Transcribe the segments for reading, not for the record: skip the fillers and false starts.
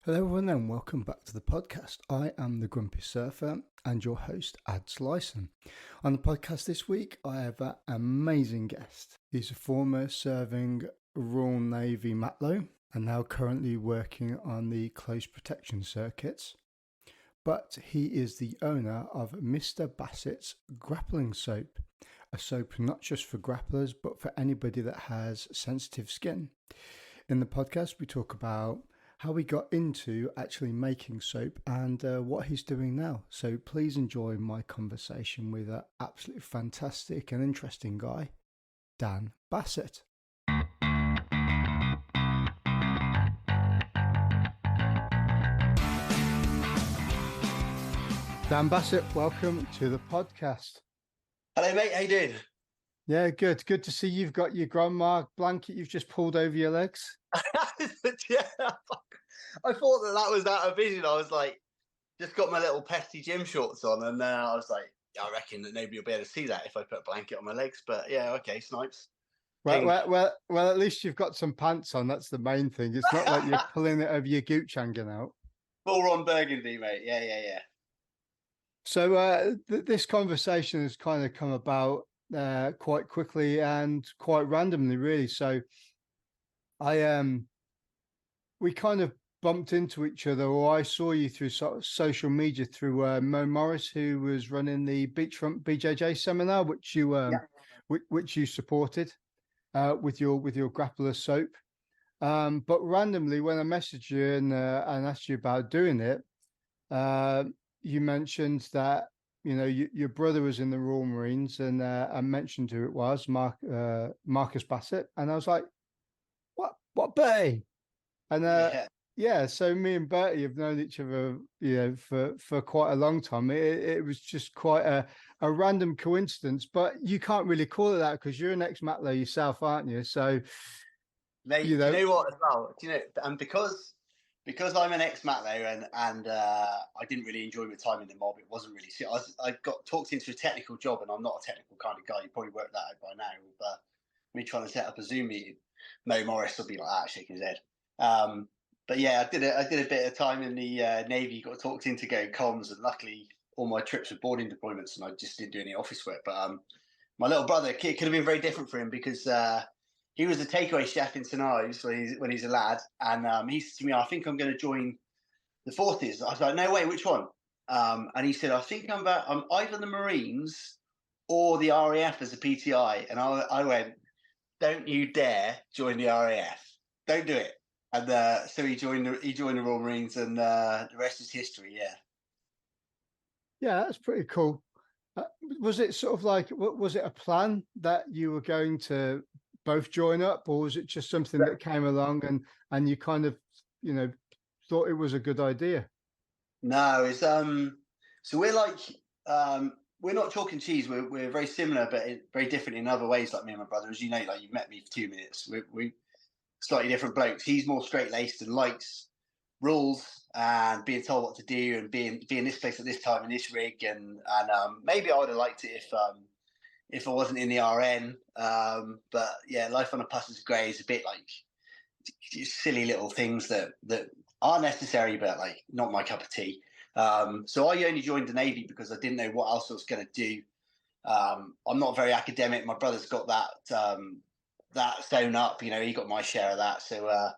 Hello everyone and welcome back to the podcast. I am the Grumpy Surfer and your host, Adz Lyson. On the podcast this week, I have an amazing guest. He's a former serving Royal Navy matlow and now currently working on the close protection circuits. But he is the owner of Mr. Bassett's Grappling Soap, a soap not just for grapplers but for anybody that has sensitive skin. In the podcast, we talk about how we got into actually making soap and what he's doing now. So please enjoy my conversation with an absolutely fantastic and interesting guy, Dan Bassett. Dan Bassett, welcome to the podcast. Hello, mate. How you doing? Yeah, good. Good to see you've got your grandma blanket you've just pulled over your legs. Yeah, I thought that was out of vision. I was like, just got my little pesty gym shorts on, and I was like, I reckon that nobody will be able to see that if I put a blanket on my legs. But yeah, okay, snipes. Well, at least you've got some pants on. That's the main thing. It's not like you're pulling it over your gooch hanging out. Full on burgundy, mate. Yeah. So this conversation has kind of come about quite quickly and quite randomly, really. So we kind of bumped into each other, or I saw you through social media through Mo Morris, who was running the Beachfront BJJ seminar, which you supported with your Grappler soap. But randomly, when I messaged you and asked you about doing it, you mentioned that your brother was in the Royal Marines, and I mentioned who it was, Marcus Bassett, and I was like, "What, Bertie?" And yeah, so me and Bertie have known each other, for quite a long time. It was just quite a random coincidence, but you can't really call it that because you're an ex-matlow yourself, aren't you? So, mate, do you know what as well? Do you know? And because I'm an ex-matlow and I didn't really enjoy my time in the mob. It wasn't really. I got talked into a technical job, and I'm not a technical kind of guy. You probably worked that out by now. But me trying to set up a Zoom meeting, Mo Morris will be like that, shaking his head. But yeah, I did a bit of time in the Navy. Got talked into going comms, and luckily all my trips were boarding deployments, and I just didn't do any office work. But my little brother, it could have been very different for him because he was a takeaway chef in St Ives when he's a lad, and he said to me, "I think I'm going to join the forces." I was like, "No way, which one?" And he said, "I think I'm either the Marines or the RAF as a PTI." And I went, "Don't you dare join the RAF! Don't do it." And so he joined the Royal Marines, and the rest is history. Yeah, that's pretty cool. Was it sort of like, was it a plan that you were going to both join up, or was it just something that came along and you kind of, thought it was a good idea? No, it's so we're like we're not chalk and cheese. We're very similar, but very different in other ways. Like me and my brother, as you know, like you've met me for 2 minutes. We slightly different blokes. He's more straight laced and likes rules and being told what to do and being this place at this time in this rig. And maybe I would have liked it if I wasn't in the RN. But yeah, life on a passenger grey is a bit like silly little things that are necessary, but like not my cup of tea. So I only joined the Navy because I didn't know what else I was going to do. I'm not very academic. My brother's got that sewn up. He got my share of that. So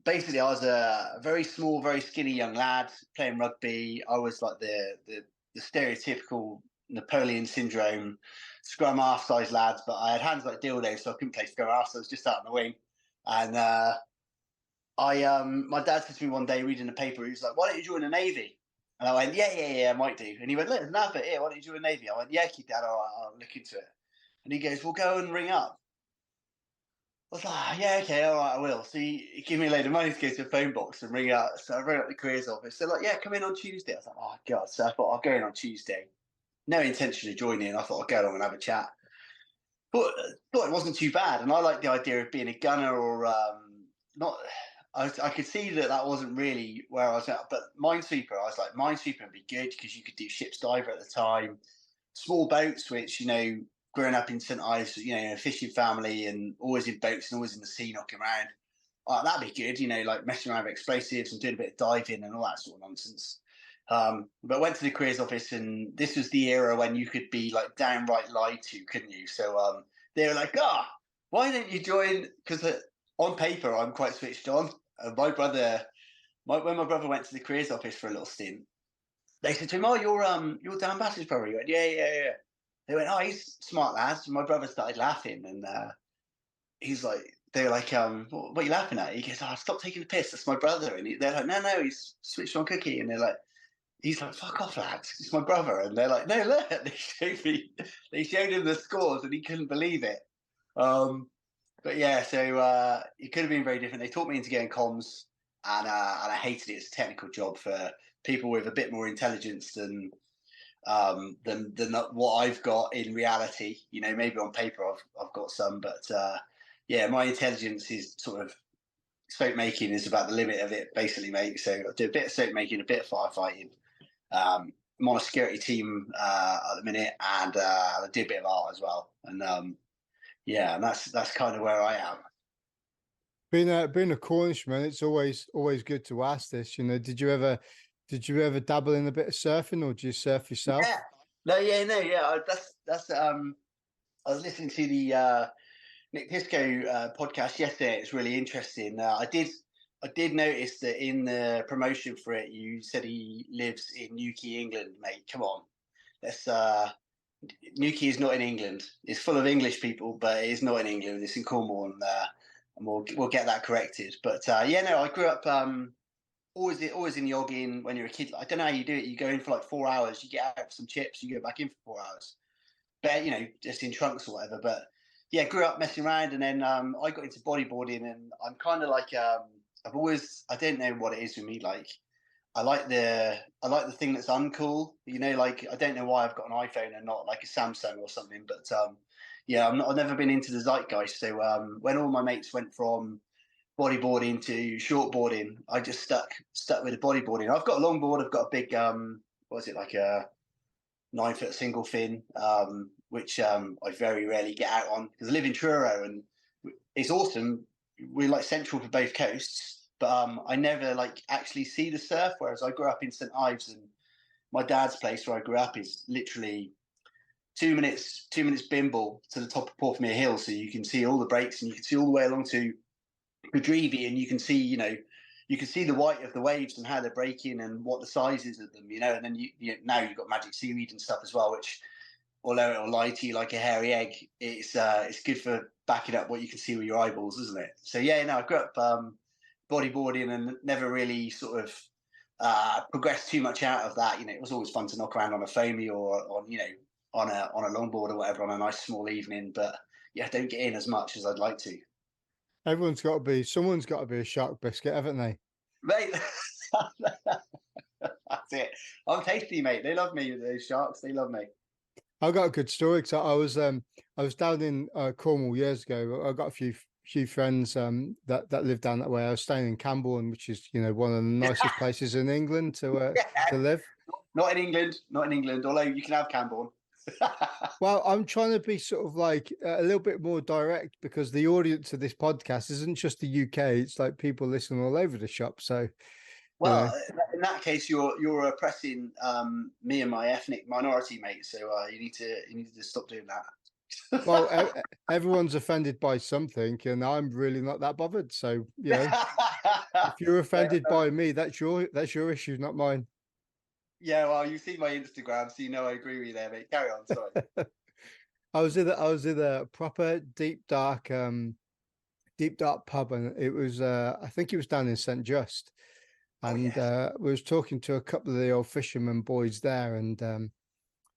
basically, I was a very small, very skinny young lad playing rugby. I was like the stereotypical Napoleon syndrome scrum half size lads, but I had hands like dildos, so I couldn't play scrum half. So I was just out on the wing. And my dad said to me one day reading the paper, he was like, "Why don't you join the Navy?" And I went, yeah, I might do. And he went, "Look, there's an advert here. Why don't you join the Navy?" I went, "Yeah, Dad, all right, I'll look into it." And he goes, "Well, go and ring up." I was like, "Yeah, okay, all right, I will." So he gave me a load of money to go to a phone box and ring up. So I rang up the careers office. They're like, "Yeah, come in on Tuesday." I was like, "Oh, God." So I thought, I'll go in on Tuesday. No intention of joining. I thought I'd go along and have a chat. But thought it wasn't too bad. And I like the idea of being a gunner or not. I could see that wasn't really where I was at. But minesweeper, I was like, minesweeper would be good because you could do ship's diver at the time. Small boats, which, growing up in St Ives, a fishing family and always in boats and always in the sea knocking around. oh, that'd be good, you know, like messing around with explosives and doing a bit of diving and all that sort of nonsense. But I went to the careers office, and this was the era when you could be like downright lied to, couldn't you? So they were like, why don't you join? Because on paper, I'm quite switched on. My brother, when my brother went to the careers office for a little stint, they said to him, "Oh, you're Dan Bassett's brother." He went, "Yeah." They went, "Oh, he's smart lads." And my brother started laughing, and he's like, they were like, what are you laughing at? He goes, "Oh, stop taking the piss. That's my brother." And they're like, no, he's switched on cookie. And they're like, he's like, "Fuck off, lads. It's my brother." And they're like, "No, look." They showed him the scores, and he couldn't believe it. But yeah, so it could have been very different. They taught me into getting comms, and I hated it as a technical job for people with a bit more intelligence than what I've got in reality. You know, maybe on paper I've got some, but yeah, my intelligence is sort of soap making is about the limit of it, basically, mate. So I do a bit of soap making, a bit of firefighting. I'm on a security team at the minute, and I do a bit of art as well. And yeah, and that's kind of where I am. Being a Cornishman, it's always good to ask this. You know, did you ever dabble in a bit of surfing, or do you surf yourself? Yeah. That's I was listening to the Nick Pisco podcast yesterday. It's really interesting. I did notice that in the promotion for it, you said he lives in Newquay, England, mate. Come on, let's. Newquay is not in England. It's full of English people, but it is not in England. It's in Cornwall, and we'll get that corrected. But yeah, no, I grew up always in yogging when you're a kid. I don't know how you do it. You go in for like 4 hours, you get out for some chips, you go back in for 4 hours. But you know, just in trunks or whatever. But yeah, grew up messing around, and then I got into bodyboarding, and I'm kind of like I don't know what it is with me. Like I like the thing that's uncool. You know, like I don't know why I've got an iPhone and not like a Samsung or something. But yeah, I've never been into the zeitgeist. So when all my mates went from bodyboarding to shortboarding, I just stuck with the bodyboarding. I've got a longboard. I've got a big what is it, like a 9 foot single fin, which I very rarely get out on because I live in Truro, and it's awesome. We're like central for both coasts, but I never like actually see the surf. Whereas I grew up in St Ives, and my dad's place where I grew up is literally 2 minutes bimble to the top of Porthmere Hill, so you can see all the breaks, and you can see all the way along to Godrevy, and you can see, you can see the white of the waves and how they're breaking and what the sizes of them, and then now you've got magic seaweed and stuff as well, which, although it'll lie to you like a hairy egg, it's good for backing up what you can see with your eyeballs, isn't it? So yeah, no, I grew up bodyboarding and never really sort of progressed too much out of that. It was always fun to knock around on a foamy or on a longboard or whatever on a nice small evening, but yeah, don't get in as much as I'd like to. Someone's got to be a shark biscuit, haven't they? Mate, that's it. I'm tasty, mate. They love me, those sharks. They love me. I got a good story because I was down in Cornwall years ago. I got a few friends that live down that way. I was staying in Camborne, which is one of the nicest places in England to live. Not in England, although you can have Camborne. Well, I'm trying to be sort of like a little bit more direct because the audience of this podcast isn't just the UK. It's like people listening all over the shop. So, well, in that case, you're oppressing me and my ethnic minority, mate. So you need to stop doing that. Well, everyone's offended by something, and I'm really not that bothered. So, if you're offended by me, that's your issue, not mine. Yeah, well, you see my Instagram, so I agree with you there, mate. Carry on, sorry. I was in a proper deep dark pub, and it was I think it was down in St Just, and we was talking to a couple of the old fishermen boys there, and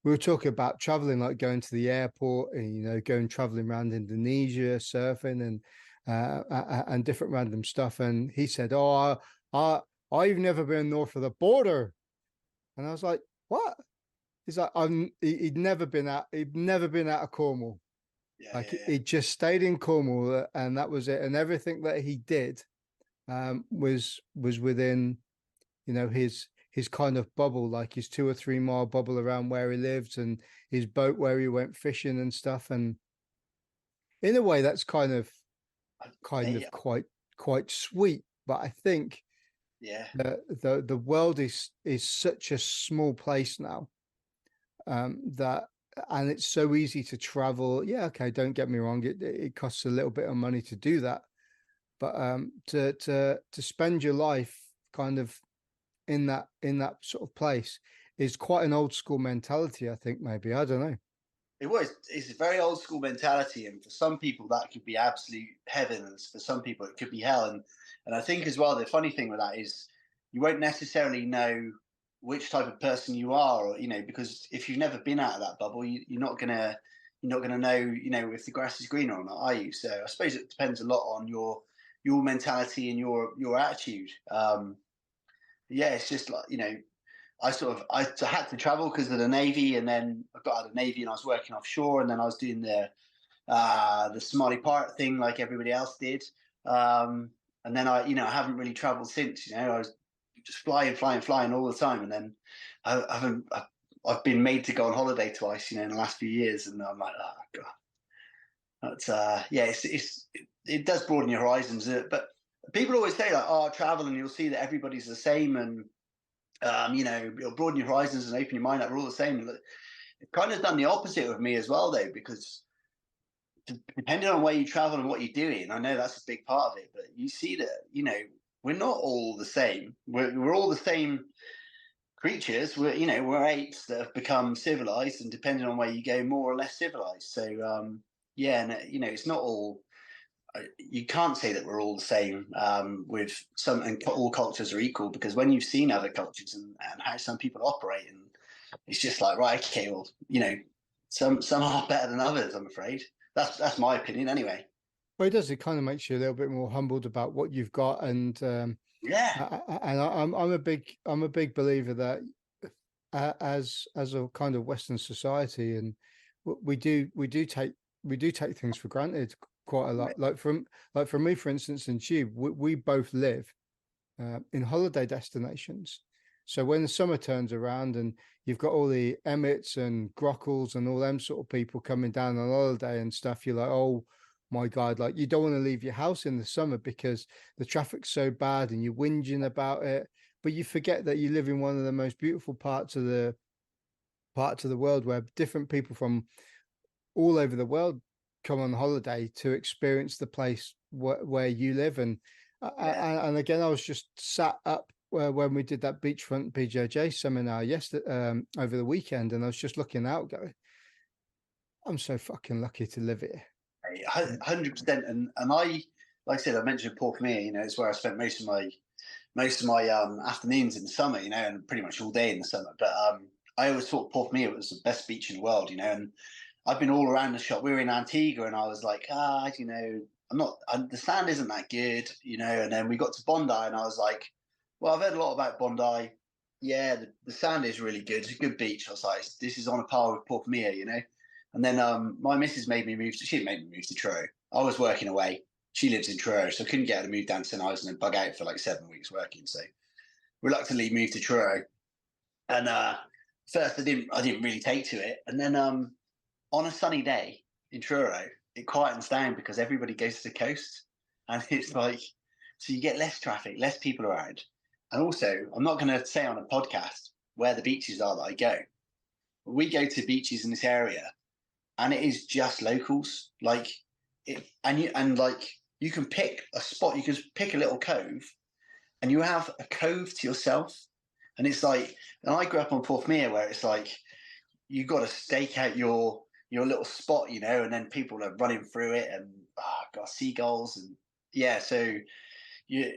we were talking about traveling, like going to the airport and going traveling around Indonesia, surfing and different random stuff. And he said, "Oh, I've never been north of the border," and I was like, "What?" He's like, he'd never been out of Cornwall. He just stayed in Cornwall, and that was it. And everything that he did was within, his kind of bubble, like his 2 or 3 mile bubble around where he lived, and his boat where he went fishing and stuff. And in a way, that's kind of quite quite sweet. But I think Yeah. the world is such a small place now, that, and it's so easy to travel. Yeah, okay, don't get me wrong, it costs a little bit of money to do that, but to spend your life kind of in that sort of place is quite an old school mentality, I think. Maybe, I don't know. It's a very old school mentality, and for some people that could be absolute heaven, and for some people it could be hell. And I think as well, the funny thing with that is you won't necessarily know which type of person you are, or, because if you've never been out of that bubble, you're not gonna know, if the grass is greener or not, are you? So I suppose it depends a lot on your mentality and your attitude. Yeah, it's just like, I had to travel because of the Navy, and then I got out of the Navy and I was working offshore, and then I was doing the Somali pirate thing like everybody else did. And then I haven't really traveled since. I was just flying all the time, and then I've been made to go on holiday twice, in the last few years, and I'm like, oh god, that's yeah, it does broaden your horizons, but people always say like, oh, travel and you'll see that everybody's the same, and it'll broaden your horizons and open your mind up. We're all the same. It kind of done the opposite with me as well, though, because depending on where you travel and what you're doing, I know that's a big part of it, but you see that, we're not all the same. We're all the same creatures. We're apes that have become civilized, and depending on where you go, more or less civilized. So, yeah, and, it's not all, you can't say that we're all the same, with some, and all cultures are equal, because when you've seen other cultures and how some people operate, and it's just like, right, okay, well, some are better than others, I'm afraid. That's my opinion anyway. Well, it does. It kind of makes you a little bit more humbled about what you've got, and Yeah, I'm a big believer that, as a kind of Western society, and we do take things for granted quite a lot. Like for me, for instance, and Tube, we both live in holiday destinations. So when the summer turns around and you've got all the Emmets and Grockles and all them sort of people coming down on holiday and stuff, you're like, oh my God, like you don't want to leave your house in the summer because the traffic's so bad and you're whinging about it. But you forget that you live in one of the most beautiful parts of the world, where different people from all over the world come on holiday to experience the place where you live. And yeah. and again, I was just sat up when we did that beachfront BJJ seminar yesterday, over the weekend, and I was just looking out, going, I'm so fucking lucky to live here. 100%. And I, like I said, I mentioned Portmere. It's where I spent most of my afternoons in the summer. And pretty much all day in the summer. But I always thought Portmere was the best beach in the world. And I've been all around the shop. We were in Antigua, and I was like, the sand isn't that good. And then we got to Bondi, and I was like, well, I've heard a lot about Bondi. Yeah, the sand is really good. It's a good beach. I was like, this is on a par with Portmere. And then my missus made me move. She made me move to Truro. I was working away. She lives in Truro, so I couldn't get her to move down to St Ives and then bug out for like 7 weeks working. So reluctantly moved to Truro. And first I didn't really take to it. And then on a sunny day in Truro, it quietens down because everybody goes to the coast, and it's like, so you get less traffic, less people around. And also, I'm not going to say on a podcast where the beaches are that I go. We go to beaches in this area, and it is just locals. Like it, and like you can pick a spot, you can pick a little cove, and you have a cove to yourself. And it's like, and I grew up on Portmere, where it's like you got to stake out your little spot, and then people are running through it, and got seagulls, and yeah. So you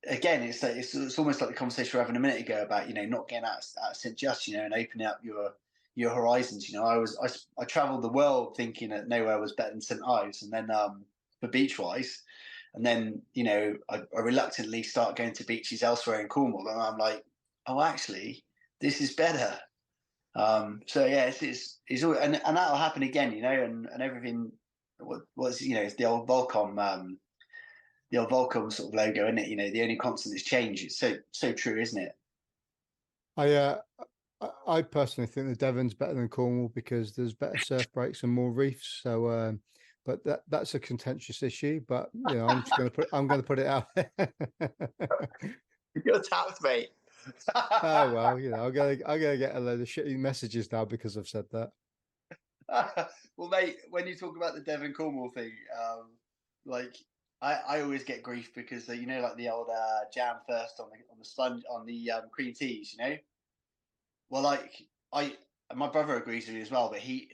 again, it's almost like the conversation we were having a minute ago about not getting out of St Just, and opening up your horizons. I traveled the world thinking that nowhere was better than St Ives, and then for beach wise, and then I reluctantly start going to beaches elsewhere in Cornwall, and I'm like, oh, actually, this is better. So yeah, it's all, and that'll happen again, and everything was it's the old Volcom, sort of logo, isn't it? The only constant is change. It's so true, isn't it? I personally think the Devon's better than Cornwall because there's better surf breaks and more reefs. So but that's a contentious issue. But I'm just going to put it out there. You're tapped, mate. Oh well, I'm gonna get a load of shitty messages now because I've said that. Well, mate, when you talk about the Devon Cornwall thing, like I always get grief because like the old jam first on the sponge on the cream teas, Well, like my brother agrees with me as well, but he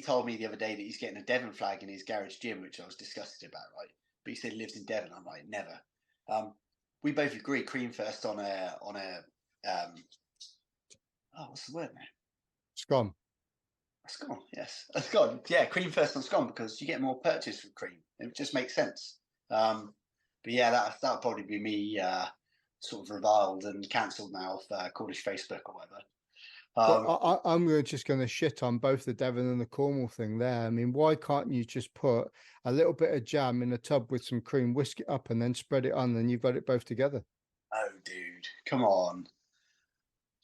told me the other day that he's getting a Devon flag in his garage gym, which I was disgusted about, right? But he said he lives in Devon. I'm like, never. We both agree cream first on a what's the word now? Scone. Scone, yes. A scone. Yeah, cream first on scone because you get more purchase from cream. It just makes sense. But yeah, that'll probably be me sort of reviled and cancelled now off Cornish Facebook or whatever. Well, I'm just going to shit on both the Devon and the Cornwall thing there. I mean, why can't you just put a little bit of jam in a tub with some cream, whisk it up, and then spread it on, and you've got it both together? Oh, dude, come on!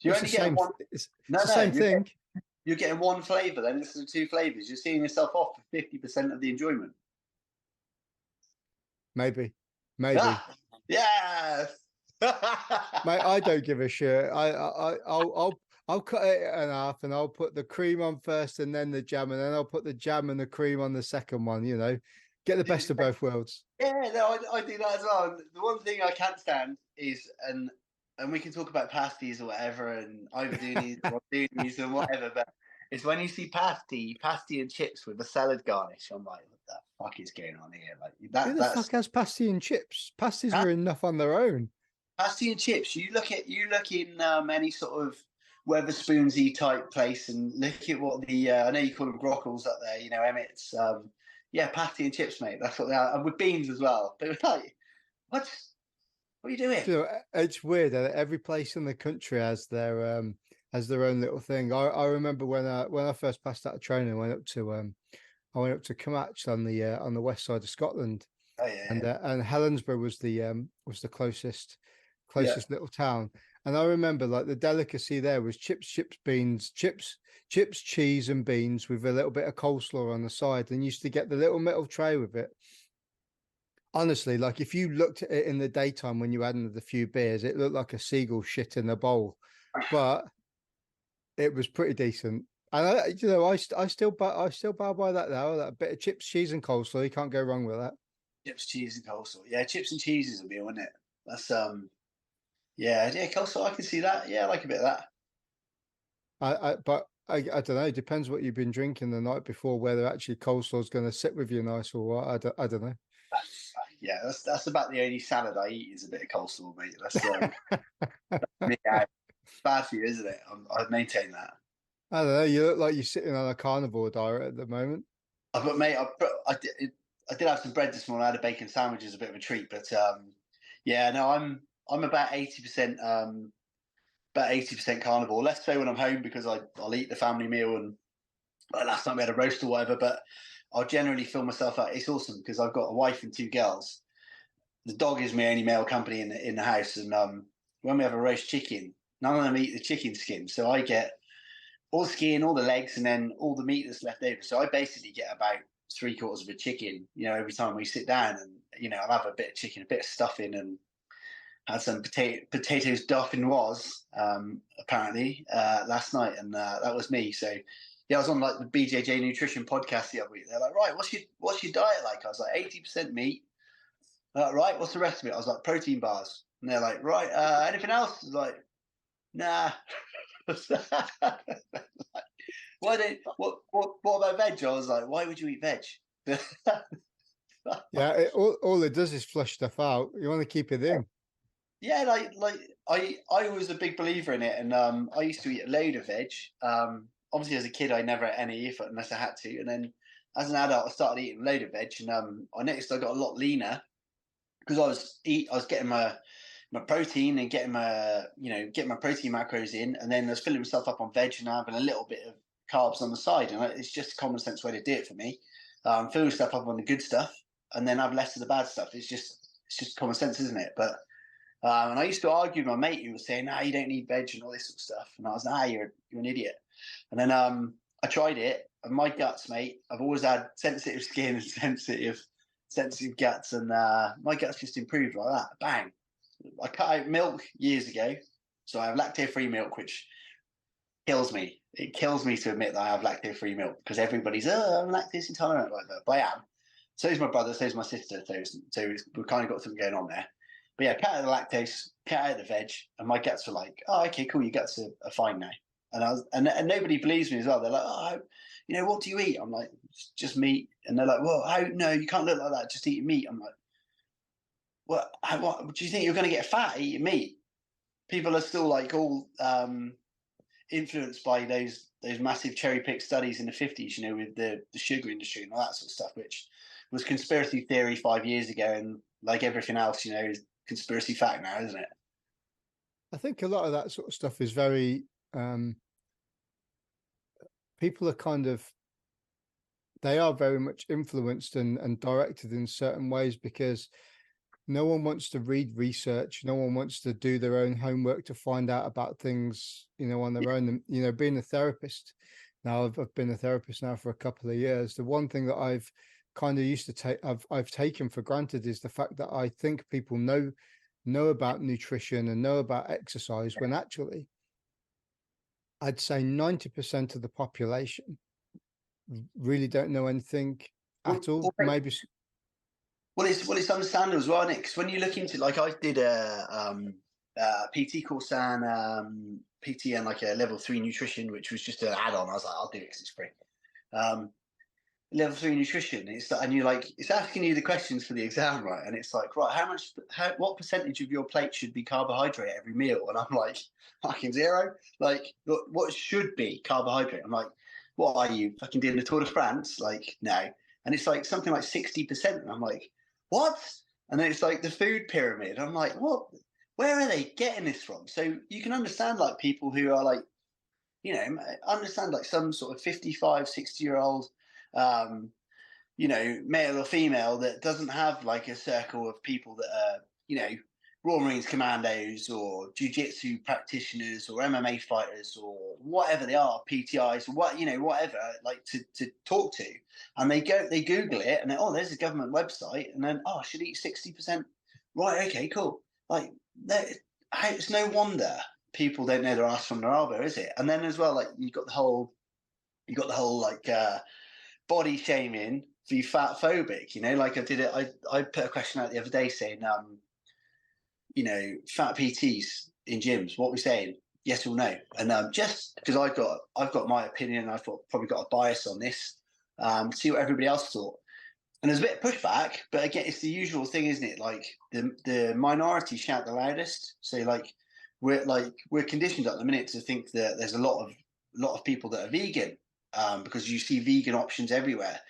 You It's only the get same. one. It's No, the same thing. You're getting one flavour. Then this is 2 flavours. You're seeing yourself off for 50% of the enjoyment. Maybe. Ah, yes. Mate, I don't give a shit. I'll cut it in half and I'll put the cream on first and then the jam, and then I'll put the jam and the cream on the second one, Get the best of both worlds. Yeah, no, I do that as well. And the one thing I can't stand is, and we can talk about pasties or whatever, and overdoonies or doonies and whatever, but it's when you see pasty and chips with a salad garnish. I'm like, what the fuck is going on here? Like Who the fuck has pasty and chips? Pasties are enough on their own. Pasty and chips. You look in any sort of Weatherspoonsy type place and look at what the I know you call them Grapplers up there. Emmett's. Yeah, pasty and chips, mate. That's what they are, and with beans as well. They were like, what are you doing? It's weird that every place in the country has their own little thing. I remember when I first passed out of training, I went up to Cumach on the west side of Scotland. Oh yeah, and Helensburgh was the closest yeah. little town. And I remember like the delicacy there was chips, beans, chips, cheese and beans with a little bit of coleslaw on the side, and used to get the little metal tray with it. Honestly, like if you looked at it in the daytime when you had another few beers, it looked like a seagull shit in a bowl, but it was pretty decent. And I still bow by that now. That bit of chips, cheese, and coleslaw, you can't go wrong with that. Chips, cheese, and coleslaw. Yeah, chips and cheese is a meal, isn't it? That's yeah, coleslaw. I can see that. Yeah, I like a bit of that. But I don't know. It depends what you've been drinking the night before, whether actually coleslaw is going to sit with you nice or what. I don't know. Yeah, that's about the only salad I eat is a bit of coleslaw, mate. That's bad for you, isn't it? I'd maintain that. I don't know. You look like you're sitting on a carnivore diet at the moment. But mate, I did have some bread this morning. I had a bacon sandwich as a bit of a treat, but yeah, no, I'm about 80% carnivore. Less so when I'm home because I'll eat the family meal, and like last night we had a roast or whatever. But I'll generally fill myself out. It's awesome because I've got a wife and 2 girls. The dog is my only male company in the house, and when we have a roast chicken, none of them eat the chicken skin, so I get all the skin, all the legs, and then all the meat that's left over. So I basically get about 3/4 of a chicken, every time we sit down, and I'll have a bit of chicken, a bit of stuffing, and had some potatoes dauphinoise apparently last night, and that was me. So yeah, I was on like the BJJ Nutrition podcast the other week. They're like, right, what's your diet like? I was like 80% meat. Right, what's the rest of it? I was like protein bars, and they're like, right, anything else? I was like, nah. What about veg? I was like, why would you eat veg? Yeah, all it does is flush stuff out. You want to keep it in. Yeah, like I was a big believer in it, and I used to eat a load of veg. Obviously, as a kid, I never ate any unless I had to, and then as an adult, I started eating a load of veg, and I noticed I got a lot leaner because I was getting my protein and getting my protein macros in, and then I was filling myself up on veg and having a little bit of carbs on the side, and it's just a common sense way to do it for me. Fill yourself up on the good stuff, and then have less of the bad stuff. It's just common sense, isn't it? But and I used to argue with my mate who was saying, "No, you don't need veg and all this sort of stuff," and I was like, "Ah, you're an idiot." And then I tried it, and my guts, mate. I've always had sensitive skin and sensitive guts, and my guts just improved like that. Bang! I cut out milk years ago, so I have lactose-free milk, which kills me. It kills me to admit that I have lactose-free milk because everybody's, I'm lactose intolerant like that. But I am. So is my brother, so is my sister. So we've kind of got something going on there. But yeah, cut out the lactose, cut out the veg, and my guts were like, oh, okay, cool, your guts are fine now. And nobody believes me as well. They're like, oh, what do you eat? I'm like, just meat. And they're like, well, no, you can't look like that. Just eat meat. I'm like, what do you think you're going to get fat eating meat? People are still like all influenced by those massive cherry pick studies in the 50s, with the sugar industry and all that sort of stuff, which was conspiracy theory 5 years ago, and like everything else, is conspiracy fact now, isn't it? I think a lot of that sort of stuff is very people are they are very much influenced and directed in certain ways because no one wants to read research. No one wants to do their own homework to find out about things, on their own. And, being a therapist now, I've been a therapist now for a couple of years. The one thing that I've kind of used to take, I've taken for granted is the fact that I think people know about nutrition and know about exercise when actually I'd say 90% of the population really don't know anything at all. Maybe. Well, it's understandable as well, Nick. Because when you look into, like, I did a PT course and PT and like a level 3 nutrition, which was just an add-on. I was like, I'll do it because it's free. Level 3 nutrition, and you're like, it's asking you the questions for the exam, right? And it's like, right, what percentage of your plate should be carbohydrate every meal? And I'm like, fucking 0. Like, what should be carbohydrate? I'm like, what are you fucking doing the Tour de France? Like, no. And it's like something like 60%. And I'm like, what? And then it's like the food pyramid. I'm like, what? Where are they getting this from? So you can understand like people who are like, understand like some sort of 55, 60-year-old, male or female that doesn't have like a circle of people that are, Royal Marines commandos or jiu-jitsu practitioners or MMA fighters or whatever they are, PTIs or whatever, like to talk to. And they Google it and there's a government website, and then, I should eat 60%. Right, okay, cool. Like, it's no wonder people don't know their ass from their elbow, is it? And then as well, like you got the whole like body shaming for you fat phobic, like I put a question out the other day saying, fat PTs in gyms, what are we saying? Yes or no? And just because I've got my opinion, I've probably got a bias on this, see what everybody else thought. And there's a bit of pushback, but again, it's the usual thing, isn't it? Like the minority shout the loudest. So like we're conditioned at the minute to think that there's a lot of people that are vegan, because you see vegan options everywhere.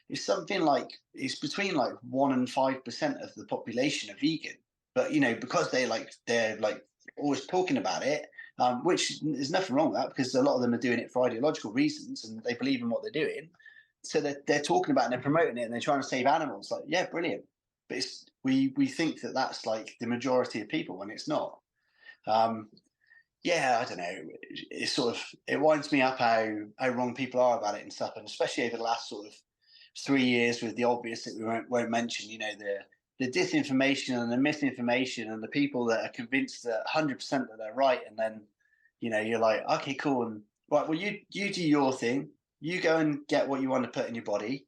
It's something like it's between like 1% and 5% of the population are vegan, but because they're always talking about it, which there's nothing wrong with that because a lot of them are doing it for ideological reasons and they believe in what they're doing. So they're talking about it and they're promoting it and they're trying to save animals. Like, yeah, brilliant. But we think that that's like the majority of people when it's not. Yeah, I don't know. It winds me up how wrong people are about it and stuff. And especially over the last sort of 3 years with the obvious that we won't mention, the disinformation and the misinformation and the people that are convinced that 100% that they're right. And then, you're like, okay, cool. And right, well, you do your thing. You go and get what you want to put in your body,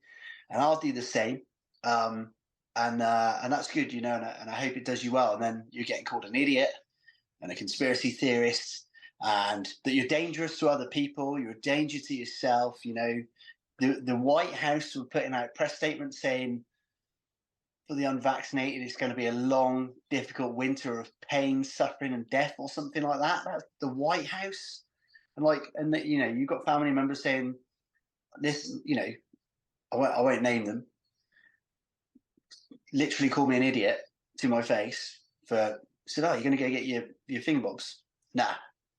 and I'll do the same. And that's good, and I hope it does you well. And then you're getting called an idiot and a conspiracy theorist, and that you're dangerous to other people. You're a danger to yourself. The White House were putting out press statements saying for the unvaccinated, it's going to be a long, difficult winter of pain, suffering, and death, or something like that. That's the White House, and you've got family members saying this. I won't name them. Literally called me an idiot to my face for said, "Oh, you're going to go get your fingerbobs?" Nah,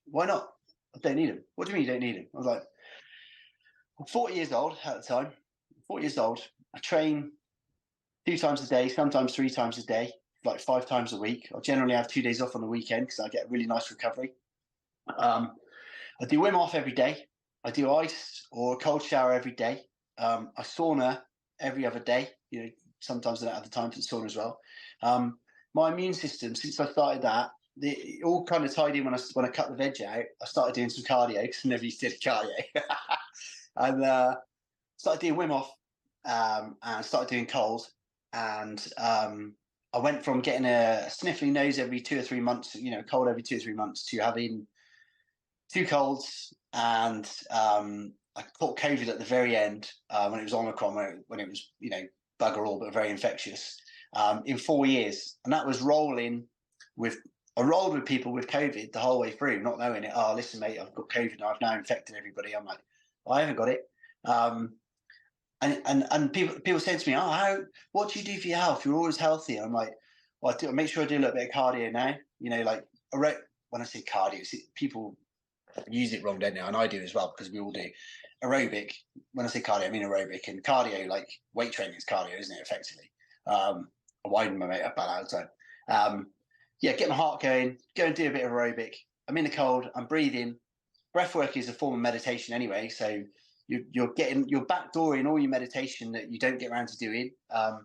why not? I don't need them. What do you mean you don't need them? I was like, I'm 40 years old at the time. 40 years old. I train 2 times a day, sometimes 3 times a day, like 5 times a week. I generally have 2 days off on the weekend because I get a really nice recovery. I do Wim Hof every day. I do ice or a cold shower every day. I sauna every other day. You know, sometimes I don't have the time for the sauna as well. My immune system, since I started that, it all kind of tied in when I cut the veg out. I started doing some cardio because I never used to do cardio, and started doing Wim Hof, and started doing cold. And I went from getting a sniffly nose every 2 or 3 months, you know, cold every 2 or 3 months, to having 2 colds. And I caught COVID at the very end, when it was Omicron, when it was, you know, bugger all, but very infectious, in 4 years. And that was I rolled with people with COVID the whole way through, not knowing it. Oh, listen, mate, I've got COVID. I've now infected everybody. I'm like, I haven't got it. And people say to me, oh, what do you do for your health? You're always healthy. I'm like, well, I make sure I do a little bit of cardio now. You know, like when I say cardio, people use it wrong, don't they? And I do as well, because we all do. Aerobic. When I say cardio, I mean aerobic. And cardio, like weight training, is cardio, isn't it? Effectively. I widen my mate up about that time. Yeah, get my heart going. Go and do a bit of aerobic. I'm in the cold. I'm breathing. Breath work is a form of meditation anyway, so you're backdooring all your meditation that you don't get around to doing. I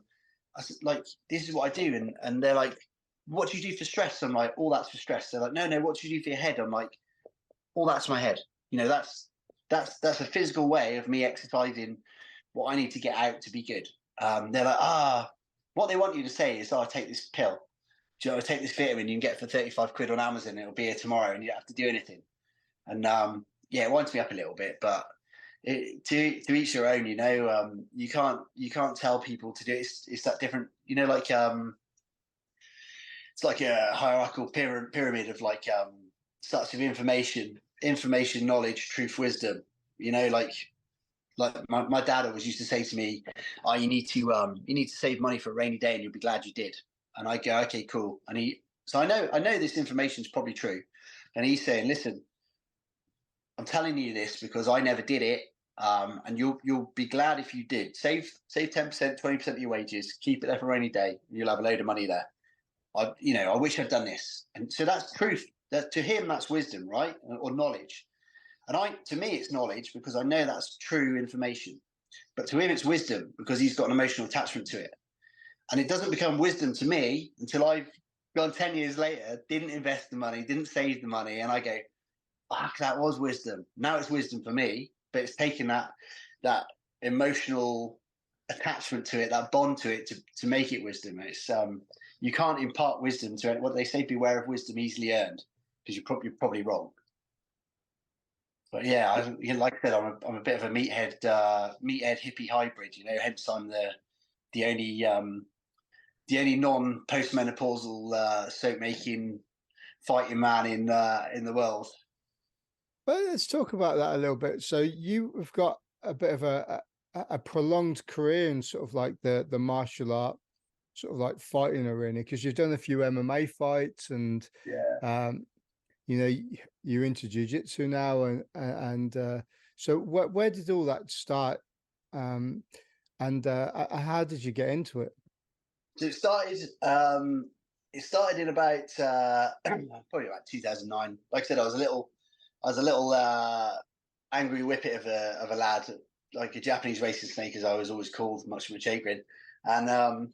said, like, this is what I do, and they're like, what do you do for stress? I'm like, all that's for stress. They're like, no, what do you do for your head? I'm like, all that's my head. You know, that's a physical way of me exercising what I need to get out to be good. They're like, what they want you to say is, I take this pill. Do you know, I take this vitamin you can get for 35 quid on Amazon. It'll be here tomorrow, and you don't have to do anything. And yeah, it winds me up a little bit, but to each your own. You know, you can't tell people to do it. It's that different. You know, like it's like a hierarchical pyramid of like starts with information, knowledge, truth, wisdom. You know, like my dad always used to say to me, "Oh, you need to save money for a rainy day, and you'll be glad you did." And I go, "Okay, cool." And so I know this information is probably true, and he's saying, "Listen, I'm telling you this because I never did it, and you'll be glad if you did. Save 10%, 20% of your wages, keep it there for a rainy day, and you'll have a load of money there. I wish I'd done this." And so that's truth. That to him, that's wisdom, right, or knowledge. And to me, it's knowledge because I know that's true information. But to him, it's wisdom because he's got an emotional attachment to it. And it doesn't become wisdom to me until I've gone 10 years later, didn't invest the money, didn't save the money, and I go, fuck, that was wisdom. Now it's wisdom for me, but it's taken that emotional attachment to it, that bond to it, to make it wisdom. It's you can't impart wisdom to it. What they say, beware of wisdom easily earned, because you're probably wrong. But yeah, like I said, I'm a bit of a meathead hippie hybrid. You know, hence I'm the only non postmenopausal soap making fighting man in the world. Well, let's talk about that a little bit. So you have got a bit of a prolonged career in sort of like the martial art, sort of like fighting arena, because you've done a few MMA fights, and you know, you're into jiu-jitsu now, and so where did all that start, and how did you get into it? So it started in about probably about 2009. Like I said, I was a little angry whippet of a lad, like a Japanese racing snake, as I was always called, much to my chagrin. And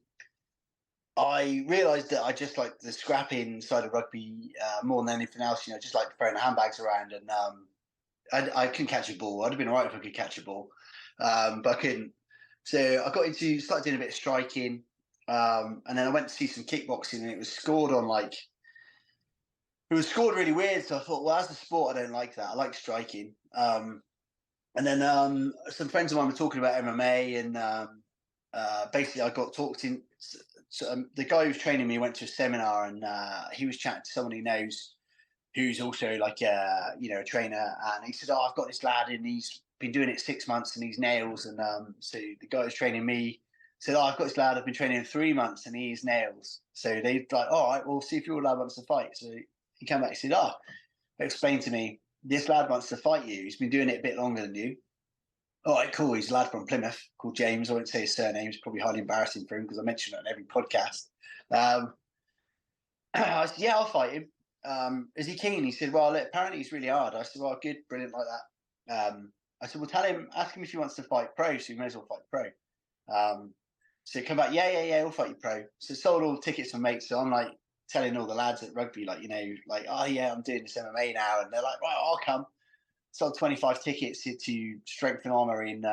I realised that I just liked the scrapping side of rugby more than anything else. You know, just like throwing the handbags around, and I couldn't catch a ball. I'd have been all right if I could catch a ball, but I couldn't. So I started doing a bit of striking, and then I went to see some kickboxing, and it was scored really weird. So I thought, well, as a sport, I don't like that. I like striking. And then some friends of mine were talking about MMA, and basically I got talked in. So, the guy who was training me went to a seminar, and he was chatting to someone he knows who's also like a trainer, and he said, "Oh, I've got this lad, and he's been doing it 6 months, and he's nails." And so the guy who's training me said, "Oh, I've got this lad, I've been training him 3 months, and he's nails." So they like, "All right, we'll see if your lad wants to fight." So he came back and said, "Oh, explain to me, this lad wants to fight you. He's been doing it a bit longer than you." All right, cool. He's a lad from Plymouth called James. I won't say his surname. It's probably highly embarrassing for him because I mention it on every podcast. I said, "Yeah, I'll fight him. Is he keen?" He said, "Well, look, apparently he's really hard." I said, "Well, good, brilliant, like that." I said, well, ask him if he wants to fight pro, so he may as well fight pro. So he come back, yeah, we'll fight you pro. So sold all the tickets for mates. So I'm like telling all the lads at rugby, like, like, oh yeah, I'm doing this MMA now. And they're like, right, I'll come. Sold 25 tickets to Strength and Honor in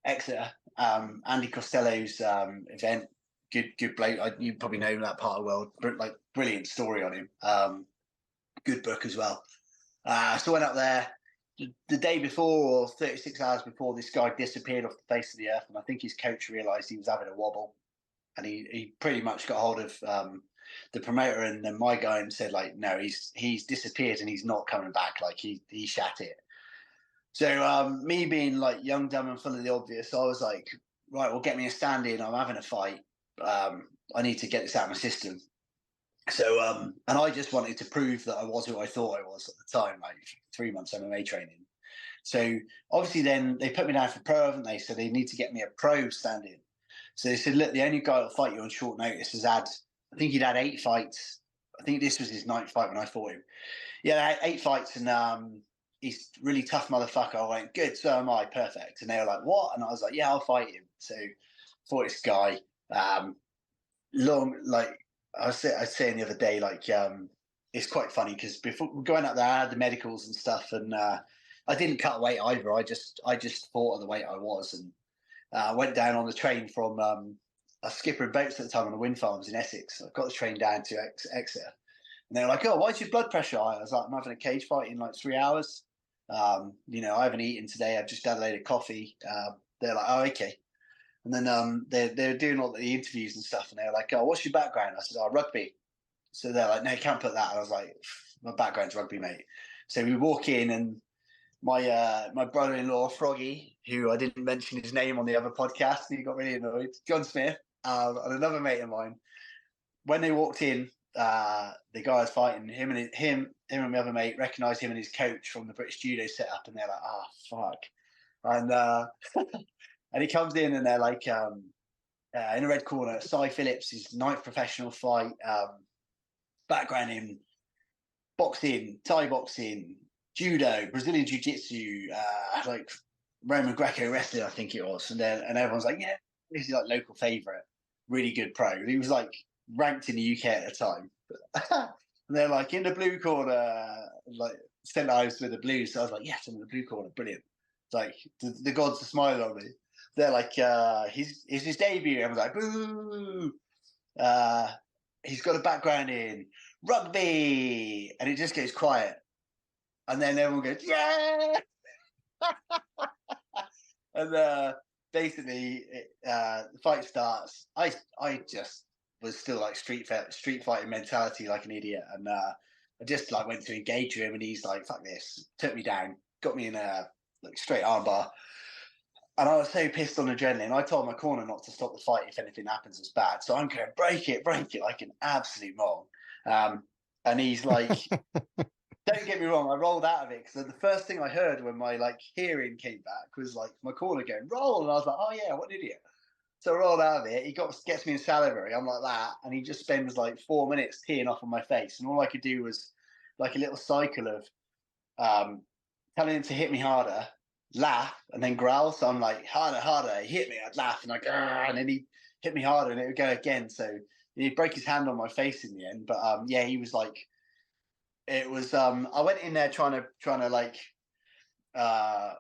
Exeter. Andy Costello's event. Good bloke. You probably know that part of the world. Like, brilliant story on him. Good book as well. So I went up there the day before, or 36 hours before, this guy disappeared off the face of the earth. And I think his coach realized he was having a wobble. And he pretty much got hold of the promoter and then my guy and said, like, no, he's disappeared and he's not coming back. Like, he shat it. So me being like young, dumb, and full of the obvious, I was like, right, well, get me a stand-in. I'm having a fight. I need to get this out of my system. So, and I just wanted to prove that I was who I thought I was at the time, like 3 months MMA training. So obviously then they put me down for pro, haven't they? So they need to get me a pro stand-in. So they said, look, the only guy that'll fight you on short notice has had, I think he'd had 8 fights. I think this was his 9th fight when I fought him. Yeah, 8 fights, and he's really tough motherfucker. I went, good, so am I, perfect. And they were like, what? And I was like, yeah, I'll fight him. So fought this guy. Long, like I was saying the other day, like it's quite funny because before going up there, I had the medicals and stuff, and I didn't cut weight either. I just fought at the weight I was, and went down on the train from I was skippering boats at the time on the wind farms in Essex. I got the train down to Exeter. And they were like, oh, why's your blood pressure high? I was like, I'm having a cage fight in like 3 hours. I haven't eaten today. I've just had a load of coffee. They're like, oh, okay. And then they're doing all the interviews and stuff. And they're like, oh, what's your background? I said, oh, rugby. So they're like, no, you can't put that. And I was like, my background's rugby, mate. So we walk in and my brother-in-law, Froggy, who I didn't mention his name on the other podcast, and he got really annoyed, John Smith, and another mate of mine, when they walked in, the guy was fighting him and my other mate recognized him and his coach from the British judo setup, and they're like, oh fuck. And and he comes in and they're like, in the red corner, Cy Phillips, his 9th professional fight, background in boxing, Thai boxing, judo, Brazilian jiu-jitsu, like Roman Greco wrestling, I think it was. And everyone's like, yeah, this is like local favorite, really good pro. He was like ranked in the UK at the time. And they're like, in the blue corner, like sent eyes with the blues. So I was like, yes, I'm in the blue corner, brilliant. It's like the gods are smiling on me. They're like, he's his debut. I was like, boo. He's got a background in rugby, and it just goes quiet. And then everyone goes, yeah. And basically, the fight starts. I just was still like street fighting mentality, like an idiot, and I just like went to engage with him, and he's like, "Fuck this!" Took me down, got me in a like straight armbar, and I was so pissed on adrenaline. I told my corner not to stop the fight if anything happens as bad. So I'm going break it like an absolute mong. And he's like, don't get me wrong, I rolled out of it because the first thing I heard when my like hearing came back was like my corner going roll, and I was like, oh yeah, what an idiot. So I rolled out of it. He gets me in salivary. I'm like that, and he just spends like 4 minutes teeing off on my face, and all I could do was like a little cycle of telling him to hit me harder, laugh, and then growl. So I'm like, harder, he hit me, I'd laugh, and and then he'd hit me harder, and it would go again. So he'd break his hand on my face in the end. But yeah, he was like, it was. I went in there trying to like. I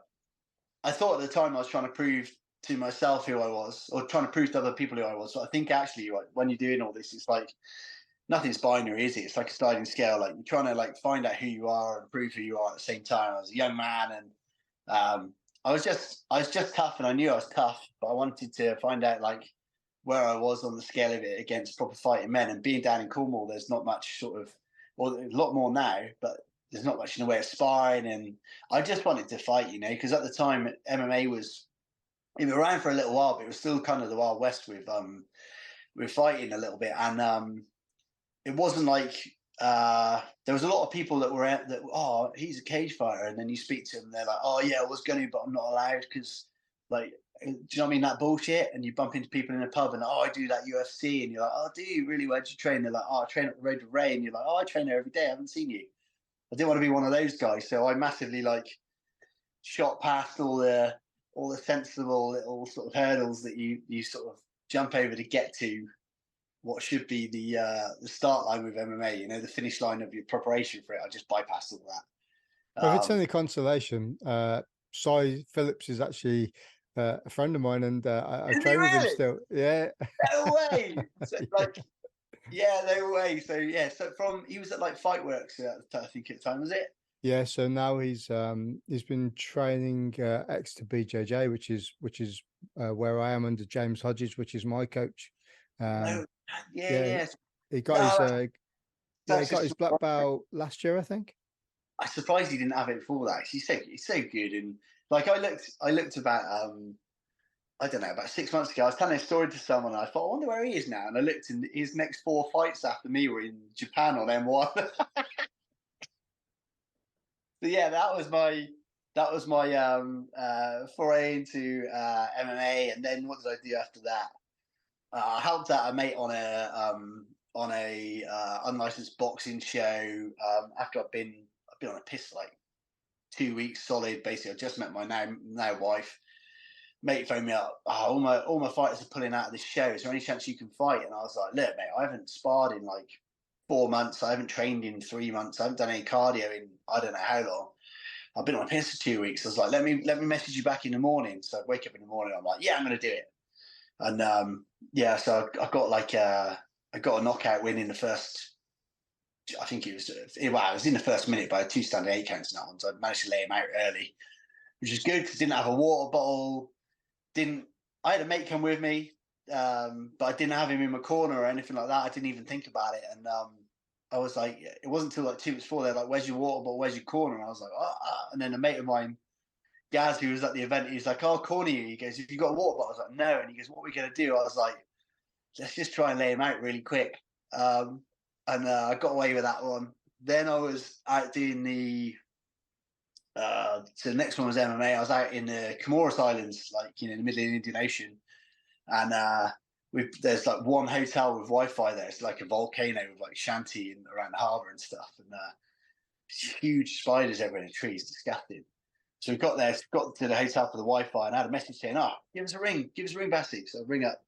thought at the time I was trying to prove to myself who I was, or trying to prove to other people who I was. So I think actually, like, when you're doing all this, it's like nothing's binary, is it? It's like a sliding scale. Like, you're trying to like find out who you are and prove who you are at the same time. I was a young man, and I was just tough, and I knew I was tough, but I wanted to find out like where I was on the scale of it against proper fighting men. And being down in Cornwall, there's not much sort of, well, a lot more now, but there's not much in the way of sparring. And I just wanted to fight, because at the time MMA was, it was around for a little while, but it was still kind of the Wild West with fighting a little bit. And it wasn't like there was a lot of people that were out that, oh, he's a cage fighter, and then you speak to them, and they're like, oh yeah, I was going to, but I'm not allowed because, like, do you know what I mean, that bullshit? And you bump into people in a pub, and oh, I do that UFC, and you're like, oh, do you really? Where'd you train? They're like, oh, I train up the road with Ray, and you're like, oh, I train there every day. I haven't seen you. I didn't want to be one of those guys, so I massively like shot past all the sensible little sort of hurdles that you sort of jump over to get to what should be the start line with MMA. You know, the finish line of your preparation for it. I just bypassed all that. Well, if it's any consolation, Cy Phillips is actually a friend of mine, and I Is he train with him really? still. Yeah. No way. So, like, yeah, no way. So yeah, so he was at like Fightworks, I think at the time, was it? Yeah, so now he's been training Exeter BJJ, which is where I am under James Hodges, which is my coach. No, yeah, Yeah, yeah. he got No, he that's got just. his black belt last year, I think. I'm surprised he didn't have it before that. He's so good, and like I looked about I don't know, about 6 months ago. I was telling a story to someone, and I thought, I wonder where he is now. And I looked, and his next 4 fights after me were in Japan on M1. So yeah, that was my foray into MMA. And then what did I do after that? I helped out a mate on a unlicensed boxing show. After I've been on a piss like 2 weeks solid. Basically, I just met my now wife. Mate phoned me up. Oh, all my fighters are pulling out of this show. Is there any chance you can fight? And I was like, look, mate, I haven't sparred in like 4 months. I haven't trained in 3 months. I haven't done any cardio in I don't know how long. I've been on a piss for 2 weeks. I was like, let me message you back in the morning. So I wake up in the morning. I'm like, yeah, I'm going to do it. And yeah, so I got like I got a knockout win in the first. I think it was it was in the first minute by 2 standing 8 counts in that one. So I managed to lay him out early, which is good because I didn't have a water bottle. I had a mate come with me, but I didn't have him in my corner or anything like that. I didn't even think about it. And I was like, it wasn't until like 2 weeks before they're like, where's your water bottle? Where's your corner? And I was like, and then a mate of mine, Gaz, who was at the event, he's like, I'll corner you. He goes, have you got a water bottle? I was like, no. And he goes, what are we going to do? I was like, let's just try and lay him out really quick. And I got away with that one. Then I was out doing so the next one was MMA. I was out in the Comoros Islands, like, in the middle of the Indian Ocean. And there's like one hotel with Wi-Fi there. It's like a volcano with like shanty and around the harbour and stuff. And huge spiders everywhere in the trees, disgusting. So we got there, got to the hotel for the Wi-Fi, and I had a message saying, give us a ring, Bassett. So I ring up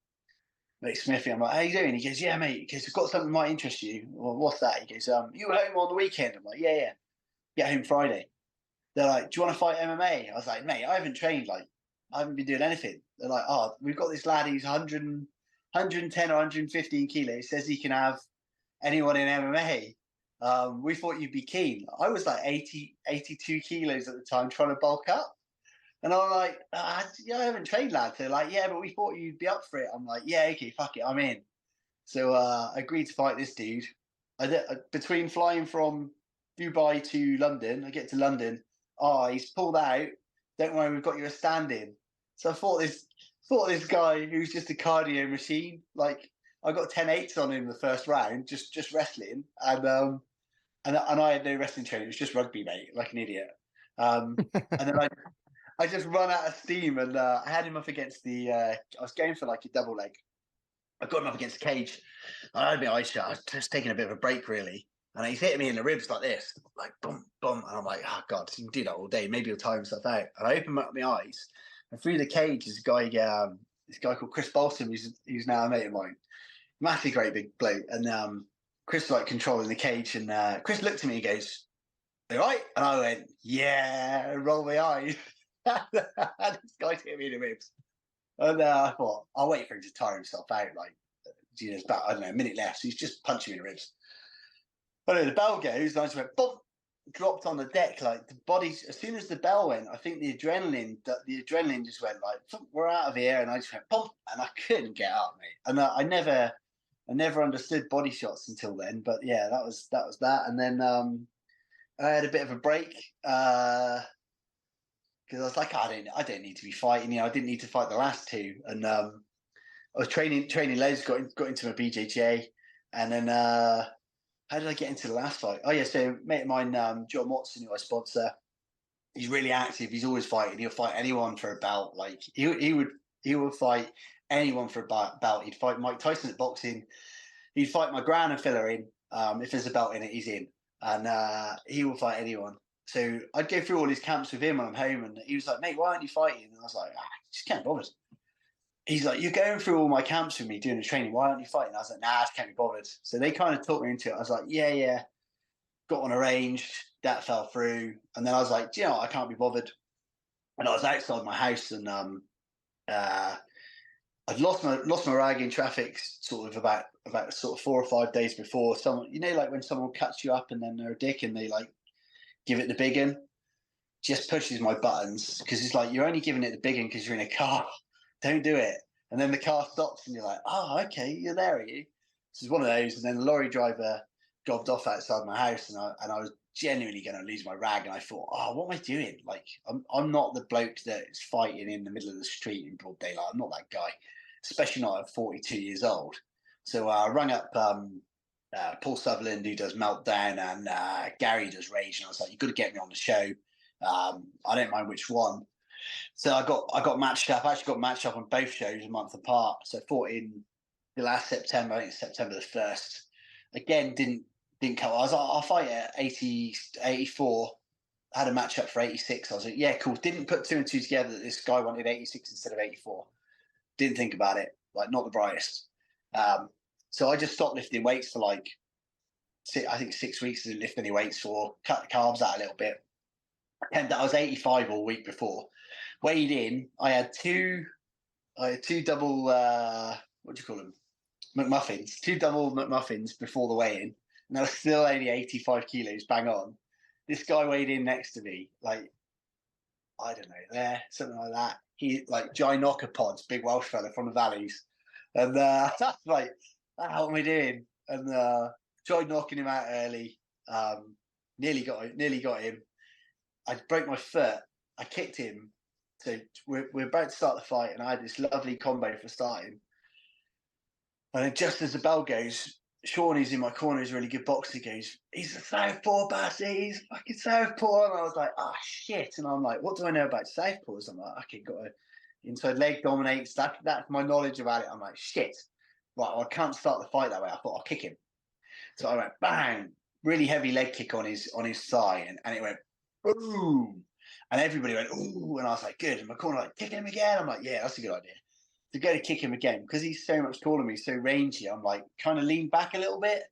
mate Smithy. I'm like, how you doing? He goes, yeah, mate. He goes, I've got something that might interest you. Well, what's that? He goes, you were home on the weekend. I'm like, yeah. Get home Friday. They're like, do you want to fight MMA? I was like, mate, I haven't trained. Like, I haven't been doing anything. They're like, we've got this lad who's 110 or 115 kilos. He says he can have anyone in MMA. We thought you'd be keen. I was like 82 kilos at the time trying to bulk up. And I'm like, I haven't trained, lad. They're like, yeah, but we thought you'd be up for it. I'm like, yeah, okay, fuck it, I'm in. So I agreed to fight this dude. Between flying from Dubai to London, I get to London. He's pulled out. Don't worry, we've got you a stand-in. So I thought this guy who's just a cardio machine. Like, I got 10-8s on him the first round, just wrestling, and I had no wrestling training. It was just rugby, mate, like an idiot. And then I just run out of steam, and I had him up against the. I was going for like a double leg. I got him up against the cage. I had my eyes shut. I was just taking a bit of a break, really. And he's hitting me in the ribs like this, like boom, boom. And I'm like, oh God, he can do that all day. Maybe he'll tire himself out. And I open up my eyes, and through the cage is this guy called Chris Bolton, who's now a mate of mine. Massively great big bloke. And Chris was like controlling the cage, and Chris looked at me and goes, "All right?" And I went, "Yeah," and rolled my eyes. And this guy's hitting me in the ribs. And I thought, I'll wait for him to tire himself out. Like, there's about, I don't know, a minute left. So he's just punching me in the ribs. But then the bell goes, and I just went, boom, dropped on the deck. Like, the body, as soon as the bell went, I think the adrenaline just went like, we're out of here. And I just went, boom, and I couldn't get up, mate. And I never understood body shots until then. But yeah, that was that. And then I had a bit of a break. Because I was like, I don't need to be fighting. I didn't need to fight the last two. And I was training loads, got into my BJJ. And then how did I get into the last fight? Oh, yeah, so a mate of mine, John Watson, who I sponsor, he's really active. He's always fighting. He'll fight anyone for a belt. Like, he would fight anyone for a belt. He'd fight Mike Tyson at boxing. He'd fight my gran and filler in. If there's a belt in it, he's in. And he will fight anyone. So I'd go through all his camps with him when I'm home, and he was like, "Mate, why aren't you fighting?" And I was like, "Just can't be bothered." He's like, "You're going through all my camps with me doing the training. Why aren't you fighting?" I was like, "Nah, I just can't be bothered." So they kind of talked me into it. I was like, "Yeah." Got one arranged. That fell through, and then I was like, "Do you know what? I can't be bothered." And I was outside my house, and I'd lost my rag in traffic sort of about sort of 4 or 5 days before. Someone, like when someone cuts you up and then they're a dick and they like give it the big one, just pushes my buttons, because it's like, you're only giving it the big one because you're in a car. Don't do it. And then the car stops and you're like, "Oh, okay, you're there, are you?" This is one of those. And then the lorry driver gobbed off outside my house, and I was genuinely going to lose my rag. And I thought, "Oh, what am I doing? Like, I'm not the bloke that is fighting in the middle of the street in broad daylight. I'm not that guy, especially not at 42 years old." So I rang up Paul Sutherland, who does Meltdown, and Gary does Rage, and I was like, "You've got to get me on the show. I don't mind which one." So I got matched up. I actually got matched up on both shows a month apart. So I fought in the last September. I think it's September the 1st. Again, didn't come. I was like, "I'll fight at 84. Had a match up for 86. I was like, "Yeah, cool." Didn't put two and two together that this guy wanted 86 instead of 84. Didn't think about it. Like, not the brightest. So I just stopped lifting weights for like, I think 6 weeks. Didn't lift any weights for. Cut the carbs out a little bit. And I was 85 all week before. Weighed in. I had two double, what do you call them? McMuffins. Two double McMuffins before the weigh-in. And I was still only 85 kilos, bang on. This guy weighed in next to me, like, I don't know, something like that. He, like, Ginocopods, big Welsh fella from the valleys. And like, what am I doing? And tried knocking him out early. Nearly got him. I broke my foot. I kicked him. So we're about to start the fight, and I had this lovely combo for starting. And then just as the bell goes, Sean, who's in my corner, is a really good boxer. He goes, "He's a southpaw, Bassett. He's fucking southpaw." And I was like, "Ah, shit." And I'm like, "What do I know about southpaws?" I'm like, "Okay, got a inside leg dominates. That's my knowledge about it." I'm like, "Shit. Right, well, I can't start the fight that way." I thought, "I'll kick him." So I went bang, really heavy leg kick on his thigh, and it went boom. And everybody went, "Ooh," and I was like, "Good." And my corner like, "Kick him again." I'm like, "Yeah, that's a good idea." To go to kick him again, because he's so much taller than me, so rangy, I'm like kind of leaned back a little bit,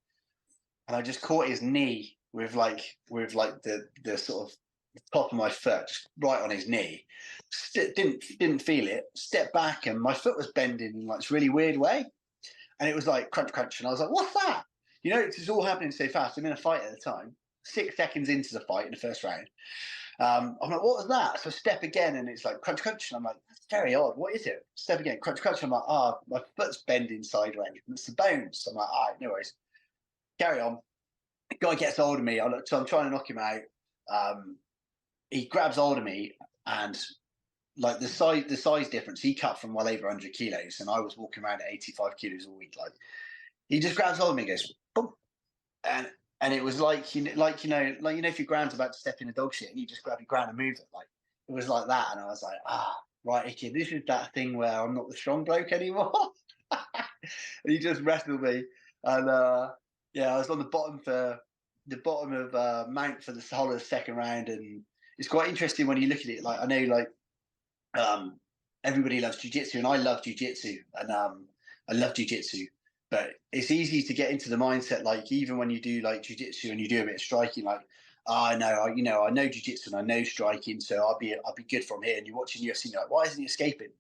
and I just caught his knee with like the sort of the top of my foot, just right on his knee. Didn't feel it. Stepped back, and my foot was bending in like this really weird way, and it was like crunch crunch, and I was like, "What's that?" It's all happening so fast. I'm in a fight at the time. 6 seconds into the fight in the first round. I'm like, "What was that?" So I step again, and it's like crunch, crunch. And I'm like, "That's very odd. What is it?" Step again, crunch, crunch. I'm like, my foot's bending sideways. And it's the bones. So I'm like, "All right, no worries." Carry on. The guy gets hold of me. So I'm trying to knock him out. He grabs hold of me, and like the size difference, he cut from well over 100 kilos, and I was walking around at 85 kilos a week. Like, he just grabs hold of me, and goes, boom. And it was like, if your ground's about to step in a dog shit and you just grab your ground and move it, like, it was like that. And I was like, right, okay, this is that thing where I'm not the strong bloke anymore. And he just wrestled me, and I was on the bottom of Mount for the whole of the second round. And it's quite interesting when you look at it. Like, I know, like, everybody loves jiu-jitsu, and I love jiu-jitsu, and I love jiu-jitsu. But it's easy to get into the mindset, like, even when you do like jiu-jitsu and you do a bit of striking, like, I know jiu-jitsu and I know striking, so I'll be good from here. And you're watching UFC, and you're like, why isn't he escaping?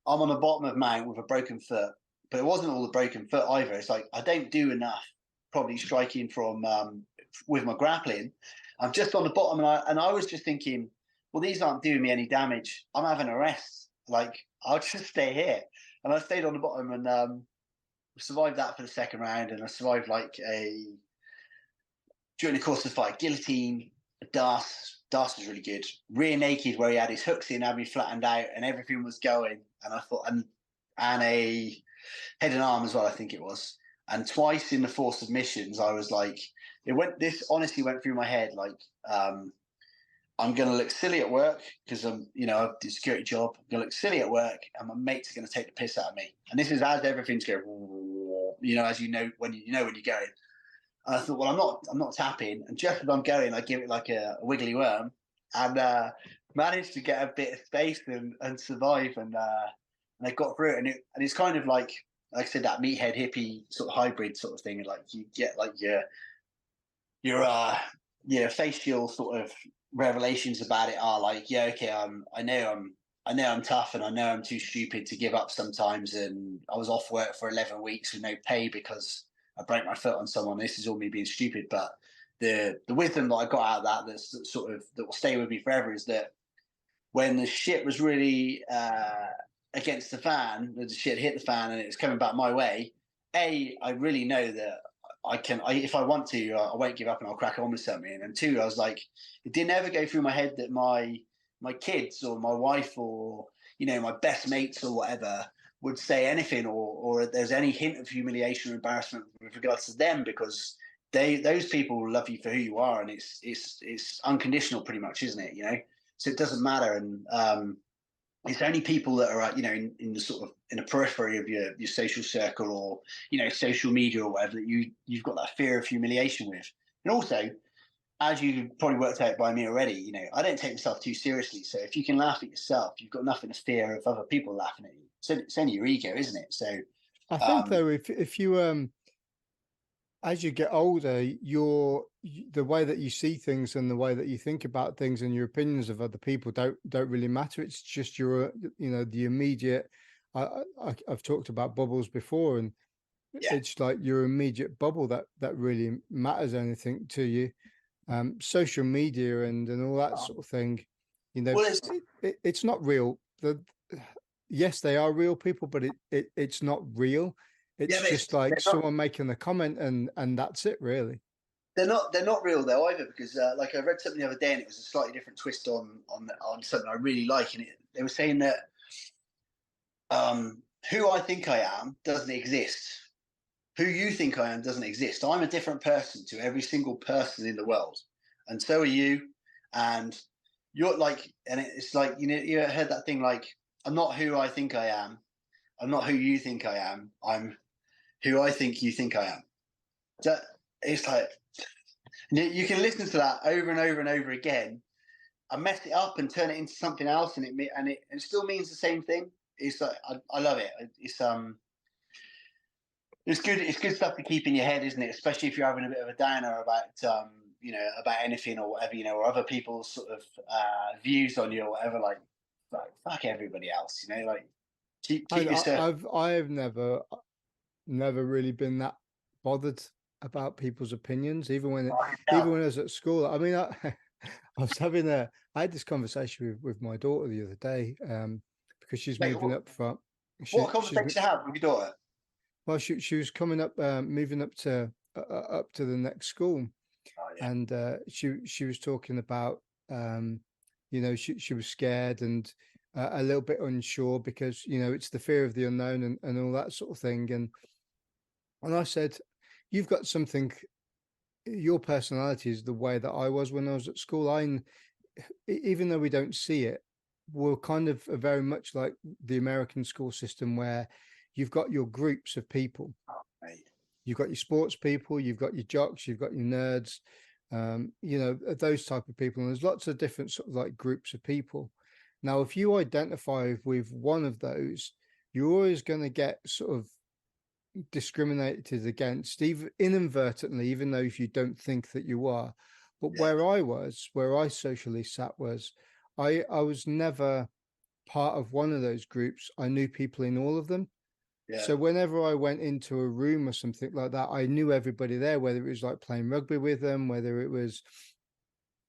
I'm on the bottom of Mount with a broken foot, but it wasn't all the broken foot either. It's like, I don't do enough probably striking from with my grappling. I'm just on the bottom, and I was just thinking, well, these aren't doing me any damage. I'm having a rest. Like, I'll just stay here. And I stayed on the bottom, and survived that for the second round. And I survived during the course of the fight, guillotine, Das was really good. Rear naked, where he had his hooks in, had me flattened out, and everything was going. And I thought, and a head and arm as well, I think it was. And twice in the 4 submissions, I was like, this honestly went through my head, like, I'm going to look silly at work because I have a security job. I'm going to look silly at work, and my mates are going to take the piss out of me. And this is as everything's going, as when you're going. And I thought, well, I'm not tapping. And just as I'm going, I give it like a wiggly worm, and managed to get a bit of space and survive. And I got through it. And it's kind of like I said, that meathead hippie sort of hybrid sort of thing. And like you get like your facial sort of revelations about it are like, yeah, okay, I know I'm tough, and I know I'm too stupid to give up sometimes. And I was off work for 11 weeks with no pay because I broke my foot on someone. This is all me being stupid. But the wisdom that I got out of that will stay with me forever is that when the shit was really against the fan, the shit hit the fan and it was coming back my way, I really know that if I want to, I won't give up and I'll crack on with something. And two, I was like, it didn't ever go through my head that my kids or my wife or, my best mates or whatever would say anything or there's any hint of humiliation or embarrassment with regards to them, because those people love you for who you are, and it's unconditional pretty much, isn't it? So it doesn't matter. And it's only people that are in the sort of in the periphery of your social circle or social media or whatever that you've got that fear of humiliation with. And also, as you probably worked out by me already, I don't take myself too seriously. So if you can laugh at yourself, you've got nothing to fear of other people laughing at you. So it's only your ego, isn't it? So I think though, if you as you get older, the way that you see things and the way that you think about things and your opinions of other people don't really matter. It's just the immediate. I've talked about bubbles before, and it's like your immediate bubble that really matters anything to you. Social media and all that sort of thing, it's not real. Yes, they are real people, but it's not real. It's just like someone making a comment and that's it, really. They're not real though either, because like I read something the other day and it was a slightly different twist on something I really like, and they were saying that who I think I am doesn't exist. Who you think I am doesn't exist. I'm a different person to every single person in the world, and so are you. And you're like, and it's like you heard that thing like, I'm not who I think I am. I'm not who you think I am. I'm who I think you think I am. So it's like you can listen to that over and over and over again and mess it up and turn it into something else, and it still means the same thing. It's like I love it. It's good. It's good stuff to keep in your head, isn't it? Especially if you're having a bit of a downer about about anything or whatever, or other people's sort of views on you or whatever. Like fuck everybody else, like keep yourself. I've never really been that bothered about people's opinions, even when I was at school. I mean, I was I had this conversation with my daughter the other day, because she's moving up from. What conversation to have with your daughter? Well, she was coming up, moving up to the next school, and she was talking about, she was scared and a little bit unsure because it's the fear of the unknown and all that sort of thing, and I said, you've got something. Your personality is the way that I was when I was at school. Even though we don't see it, we're kind of very much like the American school system, where you've got your groups of people. You've got your sports people, you've got your jocks, you've got your nerds, those type of people. And there's lots of different sort of like groups of people. Now, if you identify with one of those, you're always going to get sort of discriminated against, even inadvertently, even though if you don't think that you are. But where I socially sat was, I was never part of one of those groups. I knew people in all of them. Yeah. So whenever I went into a room or something like that, I knew everybody there, whether it was like playing rugby with them, whether it was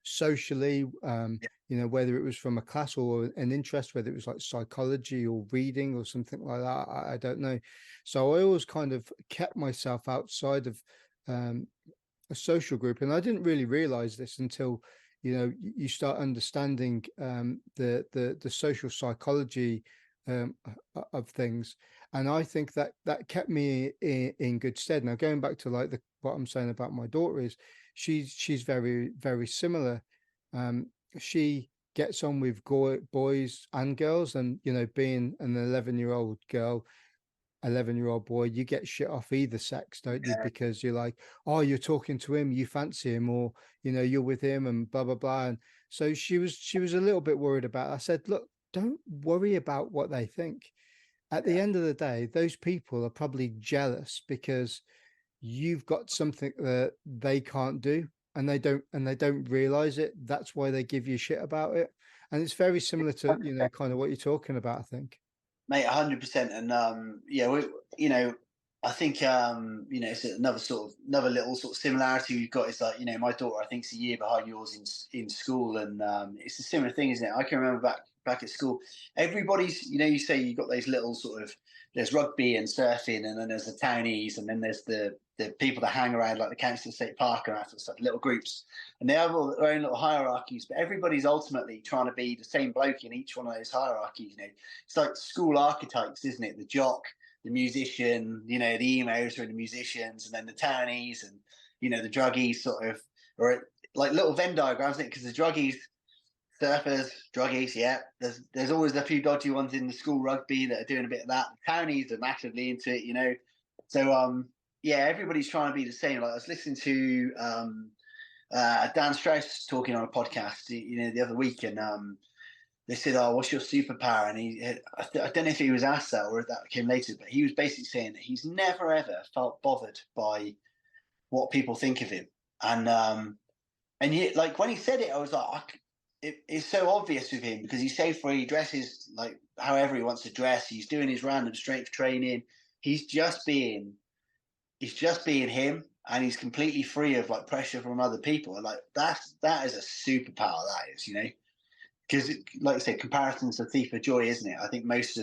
socially, whether it was from a class or an interest, whether it was like psychology or reading or something like that. I don't know. So I always kind of kept myself outside of a social group. And I didn't really realize this until, you start understanding the social psychology of things. And I think that kept me in good stead. Now, going back to like what I'm saying about my daughter is she's very, very similar. She gets on with boys and girls, and being an 11-year-old girl, 11-year-old boy, you get shit off either sex, don't you? Yeah, Because you're like, oh, you're talking to him, you fancy him, or you're with him, and blah blah blah. And so she was a little bit worried about it. I said, look, don't worry about what they think. At the yeah. end of the day, those people are probably jealous because you've got something that they can't do, and they don't realize it. That's why they give you shit about it. And it's very similar to, kind of what you're talking about, I think. Mate, 100%. And yeah, I think it's another little sort of similarity we've got is like, my daughter I think's a year behind yours in school, and it's a similar thing, isn't it? I can remember back at school, everybody's, you say you've got those little sort of, there's rugby and surfing, and then there's the townies, and then there's the people that hang around like the Council State Park and that sort of stuff, little groups, and they have all their own little hierarchies, but everybody's ultimately trying to be the same bloke in each one of those hierarchies. It's like school archetypes, isn't it? The jock, the musician, the emos are the musicians, and then the townies, and the druggies sort of, or like little Venn diagrams, isn't it? Because the druggies, surfers, druggies, yeah. There's always a few dodgy ones in the school rugby that are doing a bit of that. The townies are massively into it. So yeah, everybody's trying to be the same. Like I was listening to Dan Strauss talking on a podcast, the other week, and they said, "Oh, what's your superpower?" And I don't know if he was asked that or if that came later, but he was basically saying that he's never ever felt bothered by what people think of him. And yet, like when he said it, I was like, it's so obvious with him because he's so free. He dresses like however he wants to dress. He's doing his random strength training. He's just being him, and he's completely free of like pressure from other people. And like that is a superpower. That is, because like I said, comparison's a thief of joy, isn't it? I think if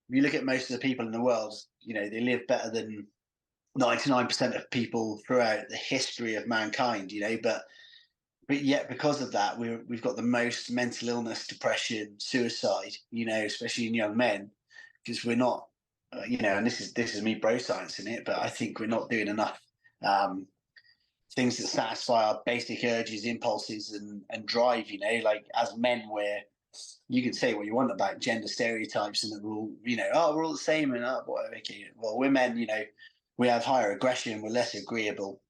you look at most of the people in the world, they live better than 99% of people throughout the history of mankind, but yet because of that, we've got the most mental illness, depression, suicide, especially in young men, because we're not, and this is me bro science in it, but I think we're not doing enough things that satisfy our basic urges, impulses, and drive. Like as men, where you can say what you want about gender stereotypes, and that we're all, we're all the same, and whatever. Okay, well, we're men, we have higher aggression, we're less agreeable,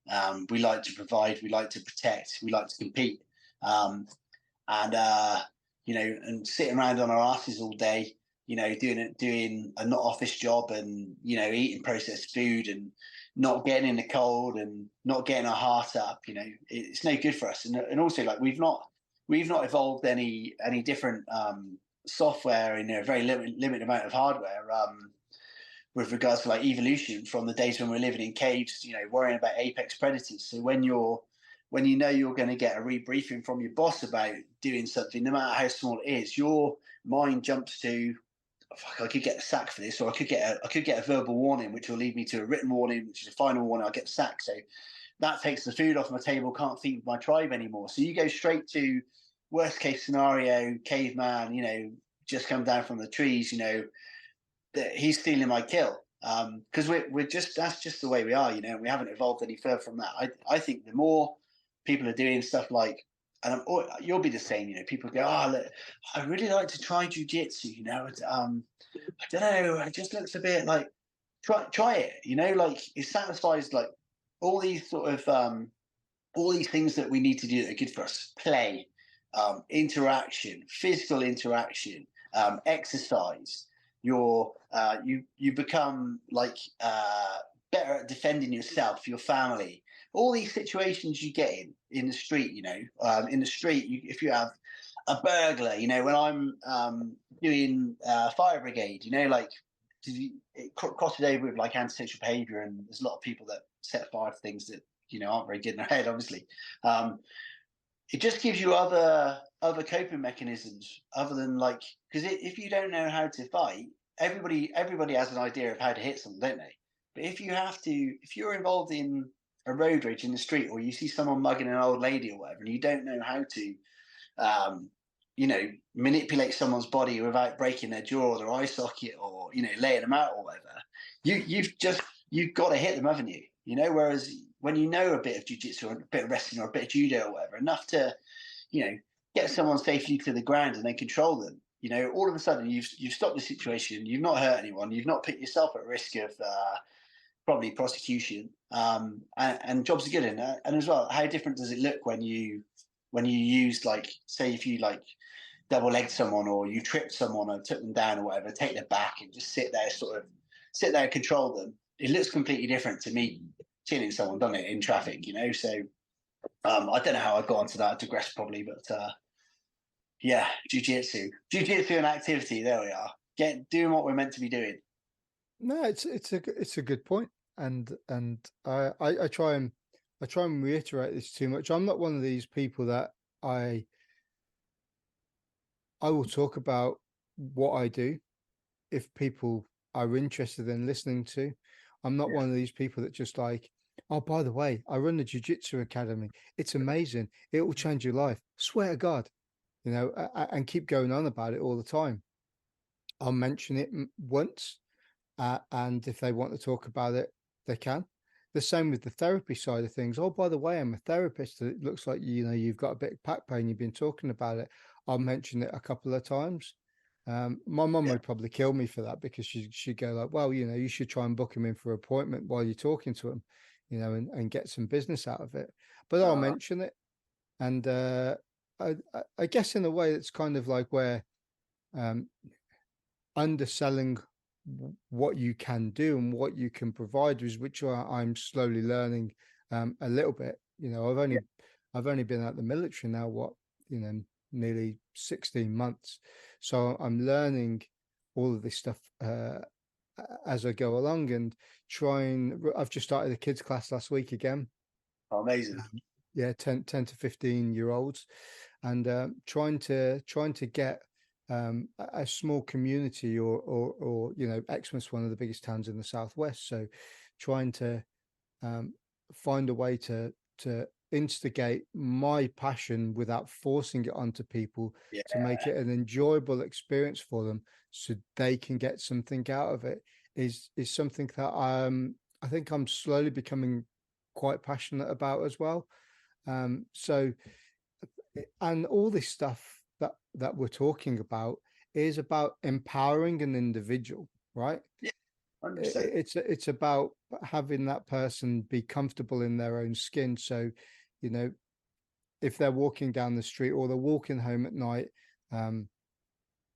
we like to provide, we like to protect, we like to compete, and and sitting around on our asses all day, doing a not office job, and eating processed food, and not getting in the cold, and not getting our heart up, it's no good for us. And also, like, we've not evolved any different software in a very limited amount of hardware, with regards to like evolution from the days when we're living in caves, worrying about apex predators. So when you're going to get a rebriefing from your boss about doing something, no matter how small it is, your mind jumps to, fuck, I could get a sack for this, or I could get a verbal warning, which will lead me to a written warning, which is a final warning. I'll get the sack. So that takes the food off my table. Can't feed my tribe anymore. So you go straight to worst case scenario, caveman. Just come down from the trees. That he's stealing my kill, because that's just the way we are. We haven't evolved any further from that. I think the more people are doing stuff like, and you'll be the same. People go, oh, look, I really like to try jujitsu. I don't know, it just looks a bit like, try it. Like it satisfies like all these sort of all these things that we need to do that are good for us: play, interaction, physical interaction, exercise. You become like better at defending yourself, your family. All these situations you get in the street, in the street, if you have a burglar, when I'm doing fire brigade, like it crosses over with like antisocial behaviour, and there's a lot of people that set fire to things that aren't very good in their head, obviously. It just gives you other coping mechanisms other than like, because if you don't know how to fight, everybody has an idea of how to hit someone, don't they? But if you're involved in a road rage in the street, or you see someone mugging an old lady or whatever, and you don't know how to manipulate someone's body without breaking their jaw or their eye socket, or laying them out or whatever, you've got to hit them, haven't you? Whereas when you know a bit of jiu-jitsu or a bit of wrestling or a bit of judo or whatever, enough to get someone safely to the ground and then control them, you know, all of a sudden you've stopped the situation, you've not hurt anyone, you've not put yourself at risk of probably prosecution, and jobs are good in that. And as well, how different does it look when you use, like, say if you like double legged someone or you tripped someone or took them down or whatever, take their back and just sit there and control them. It looks completely different to me chilling someone, doesn't it, in traffic, you know? So I don't know how I got onto that, I digress probably, but yeah, jiu-jitsu and activity, there we are. Doing what we're meant to be doing. No, it's a good point, and I try and reiterate this too much. I'm not one of these people that I will talk about what I do if people are interested in listening to. I'm not one of these people that just like, oh, by the way, I run the jiu-jitsu academy. It's amazing. It will change your life. Swear to God, you know, and keep going on about it all the time. I'll mention it once, and if they want to talk about it, they can. The same with the therapy side of things. Oh, by the way, I'm a therapist. It looks like, you know, you've got a bit of back pain. You've been talking about it. I'll mention it a couple of times. My mum would probably kill me for that, because she'd go like, well, you know, you should try and book him in for an appointment while you're talking to him, you know, and get some business out of it. But I'll mention it. And I guess in a way it's kind of like where underselling what you can do and what you can provide, which I'm slowly learning a little bit. You know, I've only been at the military now, you know, nearly 16 months. So I'm learning all of this stuff as I go along, and I've just started a kids class last week again. Oh, amazing. Yeah, 10 to 15-year-olds, and trying to get a small community, or you know, Exmouth's one of the biggest towns in the southwest, so trying to find a way to instigate my passion without forcing it onto people, to make it an enjoyable experience for them, so they can get something out of it, is something that I think I'm slowly becoming quite passionate about as well. So, and all this stuff that we're talking about is about empowering an individual, right? Yeah, 100%. It's about having that person be comfortable in their own skin. So, you know, if they're walking down the street or they're walking home at night,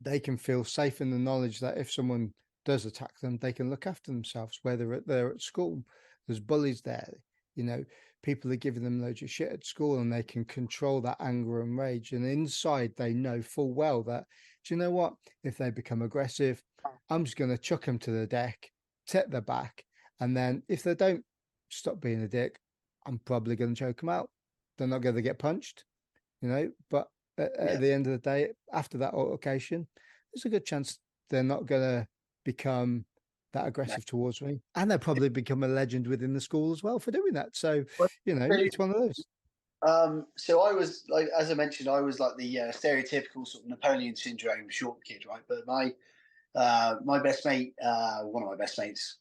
they can feel safe in the knowledge that if someone does attack them, they can look after themselves. Whether they're at school, there's bullies there, you know, people are giving them loads of shit at school, and they can control that anger and rage. And inside, they know full well that, do you know what? If they become aggressive, I'm just going to chuck them to the deck, take their back. And then if they don't stop being a dick, I'm probably going to choke them out. They're not going to get punched, you know, but at the end of the day, after that altercation, there's a good chance they're not going to become that aggressive towards me, and they'll probably become a legend within the school as well for doing that. So, you know, it's one of those. So I was, like, as I mentioned, I was like the stereotypical sort of Napoleon syndrome short kid, right? But my best mate, one of my best mates,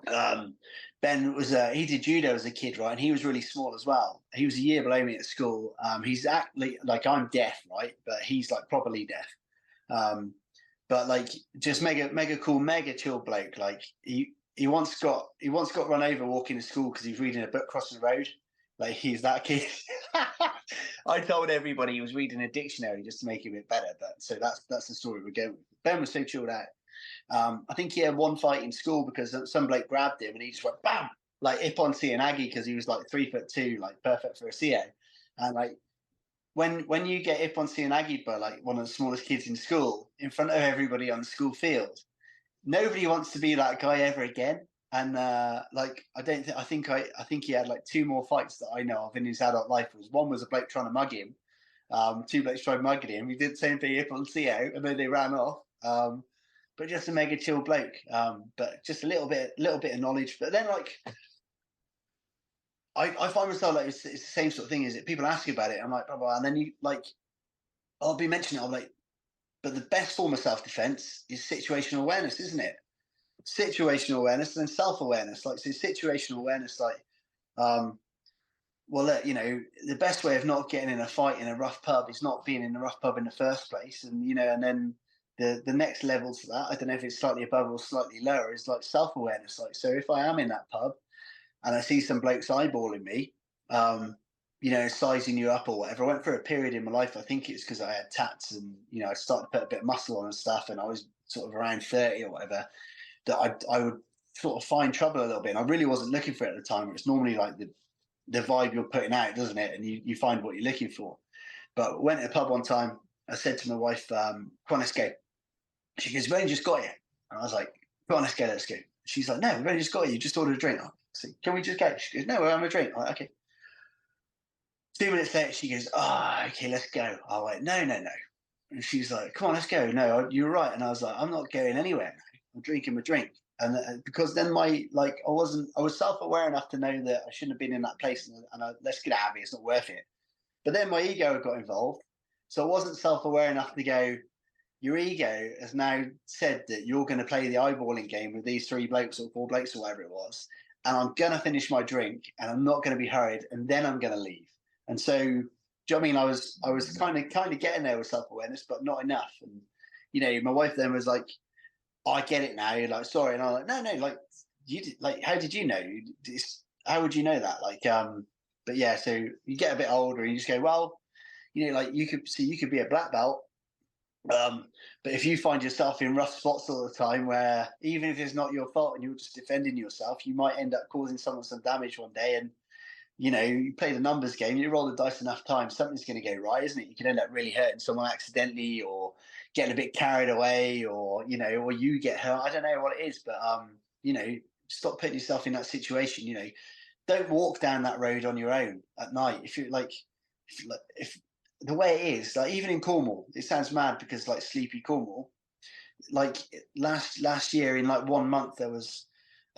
Ben, he did judo as a kid, right? And he was really small as well. He was a year below me at school. He's actually, like, I'm deaf, right? But he's like properly deaf. But like, just mega cool, mega chill bloke. Like, he once got run over walking to school because he was reading a book crossing the road. Like, he's that kid. I told everybody he was reading a dictionary just to make it a bit better. But so that's the story we're going with. Ben was so chilled out. I think he had one fight in school because some bloke grabbed him and he just went bam, like Ippon and Aggie, because he was like 3'2", like perfect for a CO. And like, when you get Ippon and Aggie by like one of the smallest kids in school in front of everybody on the school field, nobody wants to be that guy ever again. And like, I think he had like 2 more fights that I know of in his adult life. One was a bloke trying to mug him. 2 blokes tried mugging him. He did the same thing Ippon CO, and then they ran off. But just a mega chill bloke. But just a little bit of knowledge. But then, like, I find myself like, it's the same sort of thing. Is it people ask you about it? I'm like, blah, blah, and then you like, I'll be mentioning it. I'm like, but the best form of self-defense is situational awareness, isn't it? Situational awareness and then self-awareness. Like, so situational awareness, like, well, you know, the best way of not getting in a fight in a rough pub is not being in a rough pub in the first place, and you know, and then the next level to that, I don't know if it's slightly above or slightly lower, is like self-awareness. Like, so if I am in that pub and I see some blokes eyeballing me, sizing you up or whatever. I went through a period in my life, I think it's because I had tats and, I started to put a bit of muscle on and stuff, and I was sort of around 30 or whatever, that I would sort of find trouble a little bit. And I really wasn't looking for it at the time. It's normally like the vibe you're putting out, doesn't it? And you find what you're looking for. But I went to a pub one time. I said to my wife, come on, let's go. She goes, we've only just got here. And I was like, come on, let's go. She's like, no, we've only just got here. You just ordered a drink. I said, can we just go? She goes, no, we're having a drink. I'm like, okay. 2 minutes later, she goes, okay, let's go. I went, no. And she's like, come on, let's go. No, you're right. And I was like, I'm not going anywhere now. I'm drinking my drink. And because then I was self-aware enough to know that I shouldn't have been in that place, and let's get out of here. It's not worth it. But then my ego got involved. So I wasn't self-aware enough to go, your ego has now said that you're going to play the eyeballing game with these 3 blokes or 4 blokes or whatever it was. And I'm going to finish my drink and I'm not going to be hurried. And then I'm going to leave. And so, do you know what I mean? I was kind of getting there with self-awareness, but not enough. And, my wife then was like, I get it now. You're like, sorry. And I'm like, no, like, how did you know? How would you know that? Like, but yeah, so you get a bit older and you just go, well, like you could be a black belt. But if you find yourself in rough spots all the time, where even if it's not your fault and you're just defending yourself, you might end up causing someone some damage one day. And, you play the numbers game, you roll the dice enough times, something's going to go right, isn't it? You can end up really hurting someone accidentally, or getting a bit carried away, or, or you get hurt. I don't know what it is, but, stop putting yourself in that situation. Don't walk down that road on your own at night. If the way it is, like even in Cornwall, it sounds mad because like sleepy Cornwall, like last year in like 1 month, there was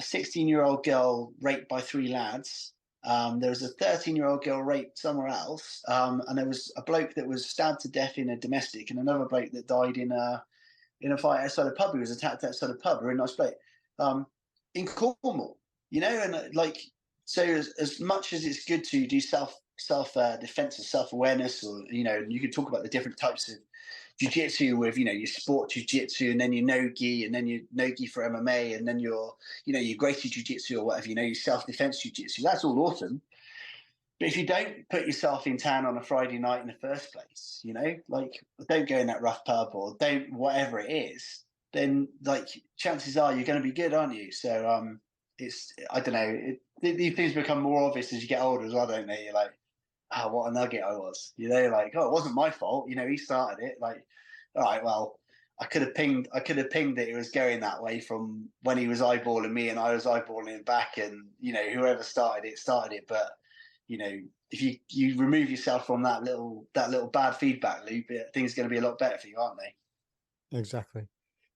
a 16-year-old girl raped by 3 lads. There was a 13-year-old girl raped somewhere else, and there was a bloke that was stabbed to death in a domestic, and another bloke that died in a fight outside a pub. He was attacked outside a pub. A very nice bloke, in Cornwall, and like, so as much as it's good to do self defense or self-awareness, or you can talk about the different types of jiu-jitsu with your sport jiu-jitsu, and then your no-gi, and then your no-gi for MMA, and then your your Gracie jiu-jitsu or whatever, your self-defense jiu-jitsu. That's all awesome. But if you don't put yourself in town on a Friday night in the first place, like, don't go in that rough pub, or don't whatever it is, then like chances are you're going to be good, aren't you? So it's, I don't know, these things become more obvious as you get older as well, don't they? You're like, oh, what a nugget I was, like, oh, it wasn't my fault, he started it. Like, all right, well, I could have pinged that it was going that way from when he was eyeballing me and I was eyeballing him back, and whoever started it. But if you remove yourself from that little bad feedback loop, things are going to be a lot better for you, aren't they? Exactly.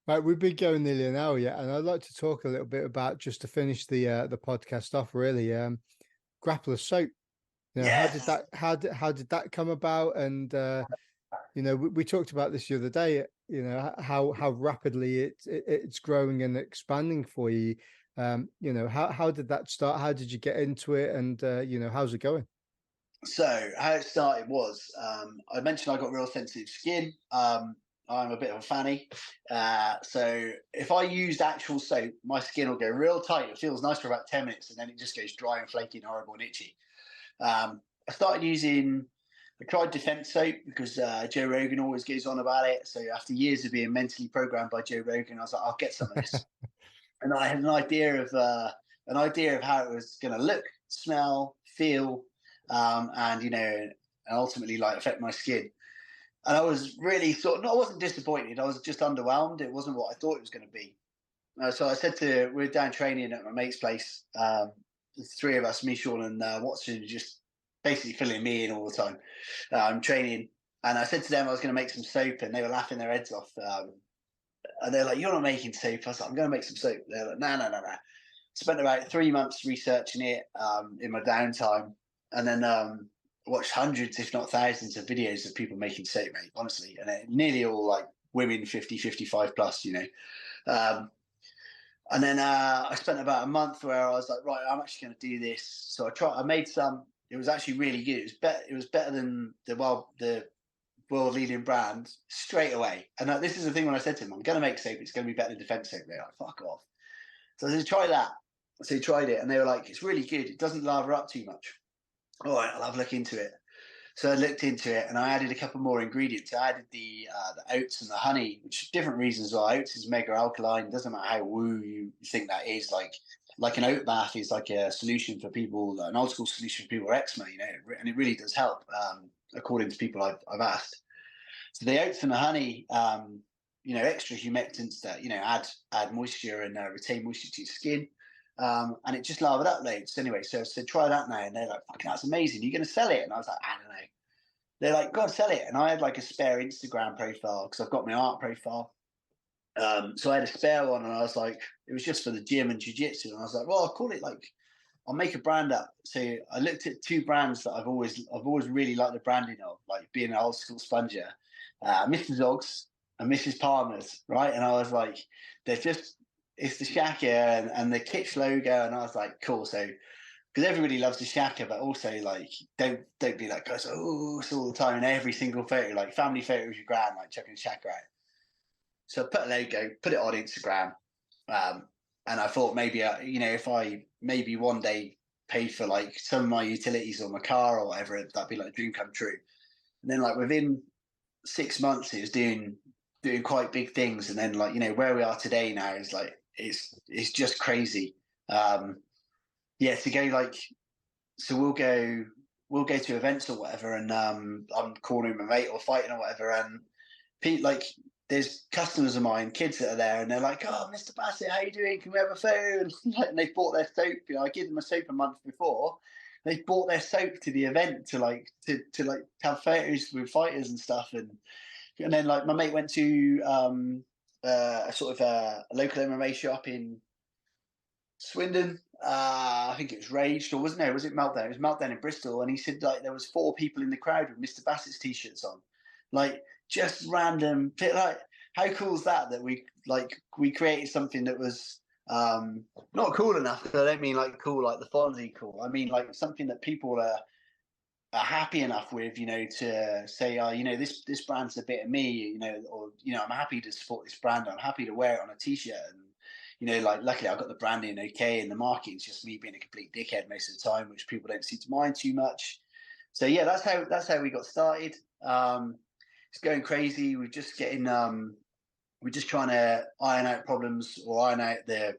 Right, we've been going nearly an hour yet, and I'd like to talk a little bit about, just to finish the podcast off, really, Grappler Soap. Yes. How did that come about? And we talked about this the other day. How rapidly it's growing and expanding for you. How did that start? How did you get into it? And how's it going? So how it started was, I mentioned I got real sensitive skin. I'm a bit of a fanny. So if I used actual soap, my skin will go real tight. It feels nice for about 10 minutes, and then it just goes dry and flaky and horrible and itchy. I tried defense soap because Joe Rogan always goes on about it. So after years of being mentally programmed by Joe Rogan, I was like, I'll get some of this. And I had an idea of how it was going to look, smell, feel, and ultimately like affect my skin. And I was really I wasn't disappointed. I was just underwhelmed. It wasn't what I thought it was going to be. So I said we were down training at my mate's place. The 3 of us, me, Sean, and Watson, just basically filling me in all the time, training. And I said to them I was going to make some soap, and they were laughing their heads off. And they're like, "You're not making soap." I was like, "I'm going to make some soap." They're like, "No." Spent about 3 months researching it in my downtime, and then watched hundreds, if not thousands, of videos of people making soap, mate, honestly. And nearly all like women 50, 55 plus, and then I spent about a month where I was like, right, I'm actually going to do this. So I made some. It was actually really good. It was better than the world leading brand straight away. And this is the thing when I said to him, I'm going to make soap. It's going to be better than defense soap. They're like, fuck off. So I said, try that. So he tried it and they were like, it's really good. It doesn't lather up too much. All right, I'll have a look into it. So I looked into it and I added a couple more ingredients. I added the oats and the honey, which are different reasons why. Oats is mega alkaline. It doesn't matter how woo you think that is. Like an oat bath is like a solution for people, an old school solution for people with eczema, you know, and it really does help, according to people I've asked. So the oats and the honey, you know, extra humectants that, you know, add moisture and retain moisture to your skin. And it just lathered up loads. Anyway, so I said, try that now. And they're like, fucking, that's amazing. You're going to sell it? And I was like, I don't know. They're like, go on, sell it. And I had like a spare Instagram profile because I've got my art profile. So I had a spare one and I was like, it was just for the gym and jiu-jitsu. And I was like, well, I'll call it like, I'll make a brand up. So I looked at two brands that I've always really liked the branding of, like being an old school sponger, Mr. Dogs and Mrs. Palmer's, right? And I was like, they're just, it's the Shaka and the Kitsch logo. And I was like, cool. So, because everybody loves the Shaka, but also like, don't be like, guys, oh, it's all the time in every single photo, like family photo with your grand, like chucking the Shaka out. So I put a logo, put it on Instagram. And I thought maybe, you know, if I maybe one day paid for like some of my utilities or my car or whatever, that'd be like a dream come true. And then like within 6 months, it was doing quite big things. And then like, you know, where we are today now is like, it's just crazy. Yeah, to go like, so we'll go to events or whatever. And I'm cornering my mate or fighting or whatever. And like, there's customers of mine, kids that are there, and they're like, "Oh, Mr. Bassett, how you doing? Can we have a photo?" And they bought their soap. You know, I gave them a soap a month before. They bought their soap to the event to have photos with fighters and stuff. And then like my mate went to a sort of a local MMA shop in Swindon. I think it was Raged, or wasn't there? Was it Meltdown? It was Meltdown in Bristol, and he said like there was 4 people in the crowd with Mr. Bassett's t-shirts on, like. Just random, like how cool is that we created something that was not cool enough. I don't mean like cool like the Fonzie cool. I mean like something that people are happy enough with, you know, to say, oh, you know, this brand's a bit of me, you know, or you know, I'm happy to support this brand. I'm happy to wear it on a t-shirt, and you know, like luckily I've got the branding okay, and the marketing's just me being a complete dickhead most of the time, which people don't seem to mind too much. So yeah, that's how we got started. It's going crazy. We're just trying to iron out problems or iron out the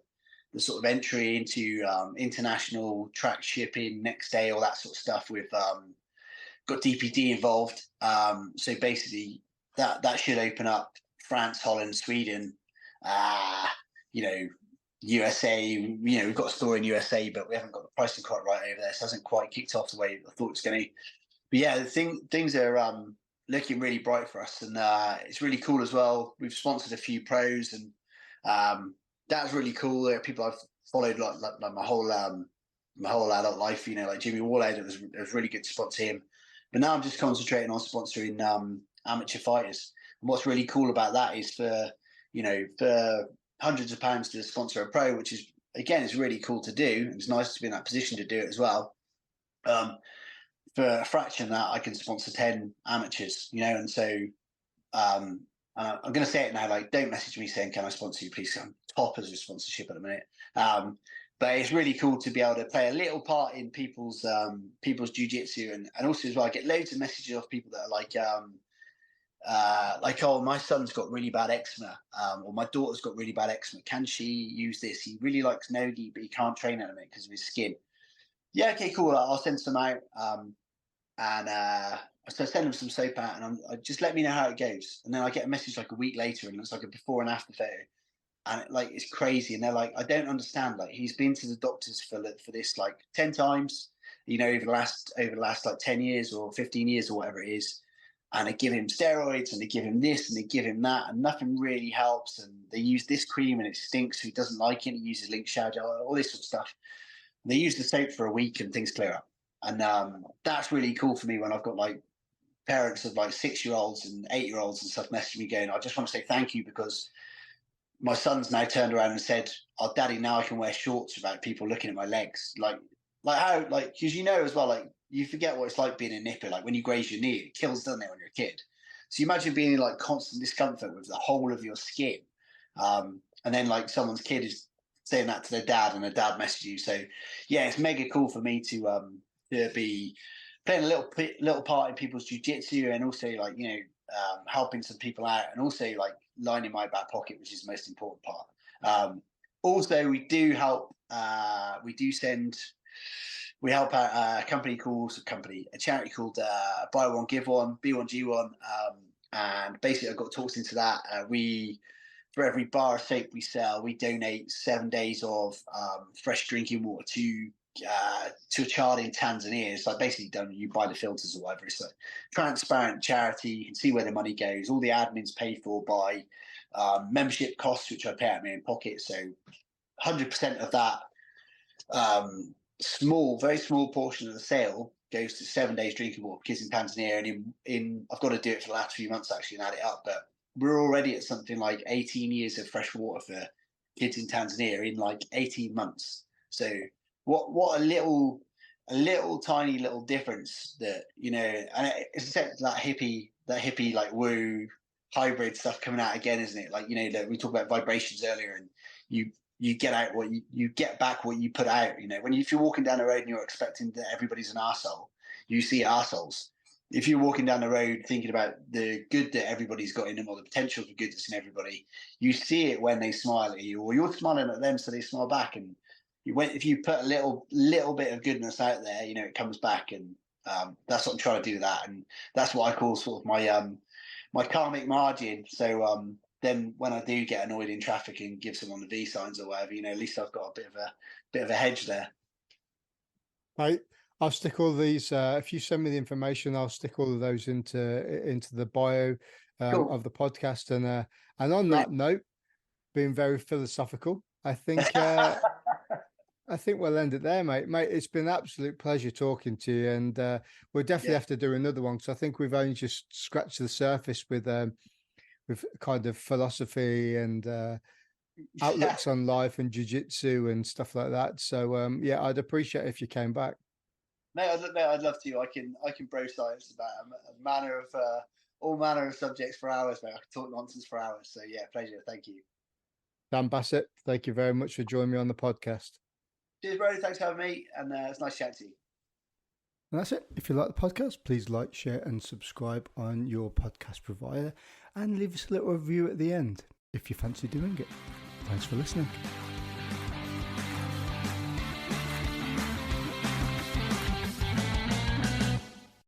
sort of entry into international track shipping next day, all that sort of stuff. We've got DPD involved. So basically that should open up France, Holland, Sweden, you know, USA. You know, we've got a store in USA, but we haven't got the pricing quite right over there. So it hasn't quite kicked off the way I thought it was going to. But yeah, things are looking really bright for us, and it's really cool as well. We've sponsored a few pros, and that's really cool. There are people I've followed like my whole adult life, you know, like Jimmy Warlade. It was really good to sponsor him. But now I'm just concentrating on sponsoring amateur fighters. And what's really cool about that is for hundreds of pounds to sponsor a pro, which is again is really cool to do. It's nice to be in that position to do it as well. For a fraction of that, I can sponsor 10 amateurs, you know, and so I'm going to say it now, like, don't message me saying, can I sponsor you, please? I'm top as a sponsorship at the minute. But it's really cool to be able to play a little part in people's jiu-jitsu. And also as well, I get loads of messages off people that are like, oh, my son's got really bad eczema, or my daughter's got really bad eczema. Can she use this? He really likes Nogi, but he can't train at it because of his skin. Yeah, okay, cool. I'll send some out. So I send them some soap out, and I just let me know how it goes. And then I get a message like a week later, and it's like a before and after photo, and it's crazy. And they're like, I don't understand. Like, he's been to the doctors for this like 10 times, you know, over the last like 10 years or 15 years or whatever it is. And they give him steroids, and they give him this, and they give him that, and nothing really helps. And they use this cream, and it stinks. So he doesn't like it. He uses link shower gel, all this sort of stuff. And they use the soap for a week, and things clear up. And that's really cool for me when I've got like parents of like 6-year-olds and 8-year-olds and stuff messaging me going, I just want to say thank you, because my son's now turned around and said, oh, Daddy, now I can wear shorts without people looking at my legs. Like how, like, because you know as well, like, you forget what it's like being a nipper. Like when you graze your knee, it kills, doesn't it, when you're a kid? So you imagine being in like constant discomfort with the whole of your skin. And then like someone's kid is saying that to their dad and their dad messages you. So yeah, it's mega cool for me to be playing a little part in people's jiu-jitsu, and also like, helping some people out, and also like lining my back pocket, which is the most important part. Also, we do help. We help out a charity called Buy One Give One, B1G1, and basically I've got talks into that. For every bar of soap we sell, we donate 7 days of fresh drinking water to a child in Tanzania. It's like basically you buy the filters or whatever. It's a transparent charity. You can see where the money goes. All the admin's paid for by membership costs, which I pay out of my own pocket. So 100% of that very small portion of the sale goes to 7 days drinking water for kids in Tanzania. And I've got to do it for the last few months actually and add it up, but we're already at something like 18 years of fresh water for kids in Tanzania in like 18 months. So what a little tiny little difference that, and it's that hippie like woo hybrid stuff coming out again, isn't it? Like, we talked about vibrations earlier, and you get out you get back what you put out. If you're walking down the road and you're expecting that everybody's an arsehole, you see arseholes. If you're walking down the road thinking about the good that everybody's got in them, or the potential for good that's in everybody, you see it when they smile at you, or you're smiling at them so they smile back. And if you put a little bit of goodness out there, it comes back. And that's what I'm trying to do with that. And that's what I call sort of my karmic margin. So then when I do get annoyed in traffic and give someone the V signs or whatever, at least I've got a bit of a hedge there. Right. I'll stick all these. If you send me the information, I'll stick all of those into the bio Cool. of the podcast. And on that note, being very philosophical, I think we'll end it there, mate. It's been an absolute pleasure talking to you, and we'll definitely have to do another one, because I think we've only just scratched the surface with kind of philosophy and outlooks on life and jiu-jitsu and stuff like that. So I'd appreciate if you came back. Mate, I'd love to. I can bro science about all manner of subjects for hours, mate. I can talk nonsense for hours. So yeah, pleasure. Thank you. Dan Bassett, thank you very much for joining me on the podcast. Cheers, bro. Thanks for having me, and it's nice chatting to you. And that's it. If you like the podcast, please like, share, and subscribe on your podcast provider, and leave us a little review at the end if you fancy doing it. Thanks for listening.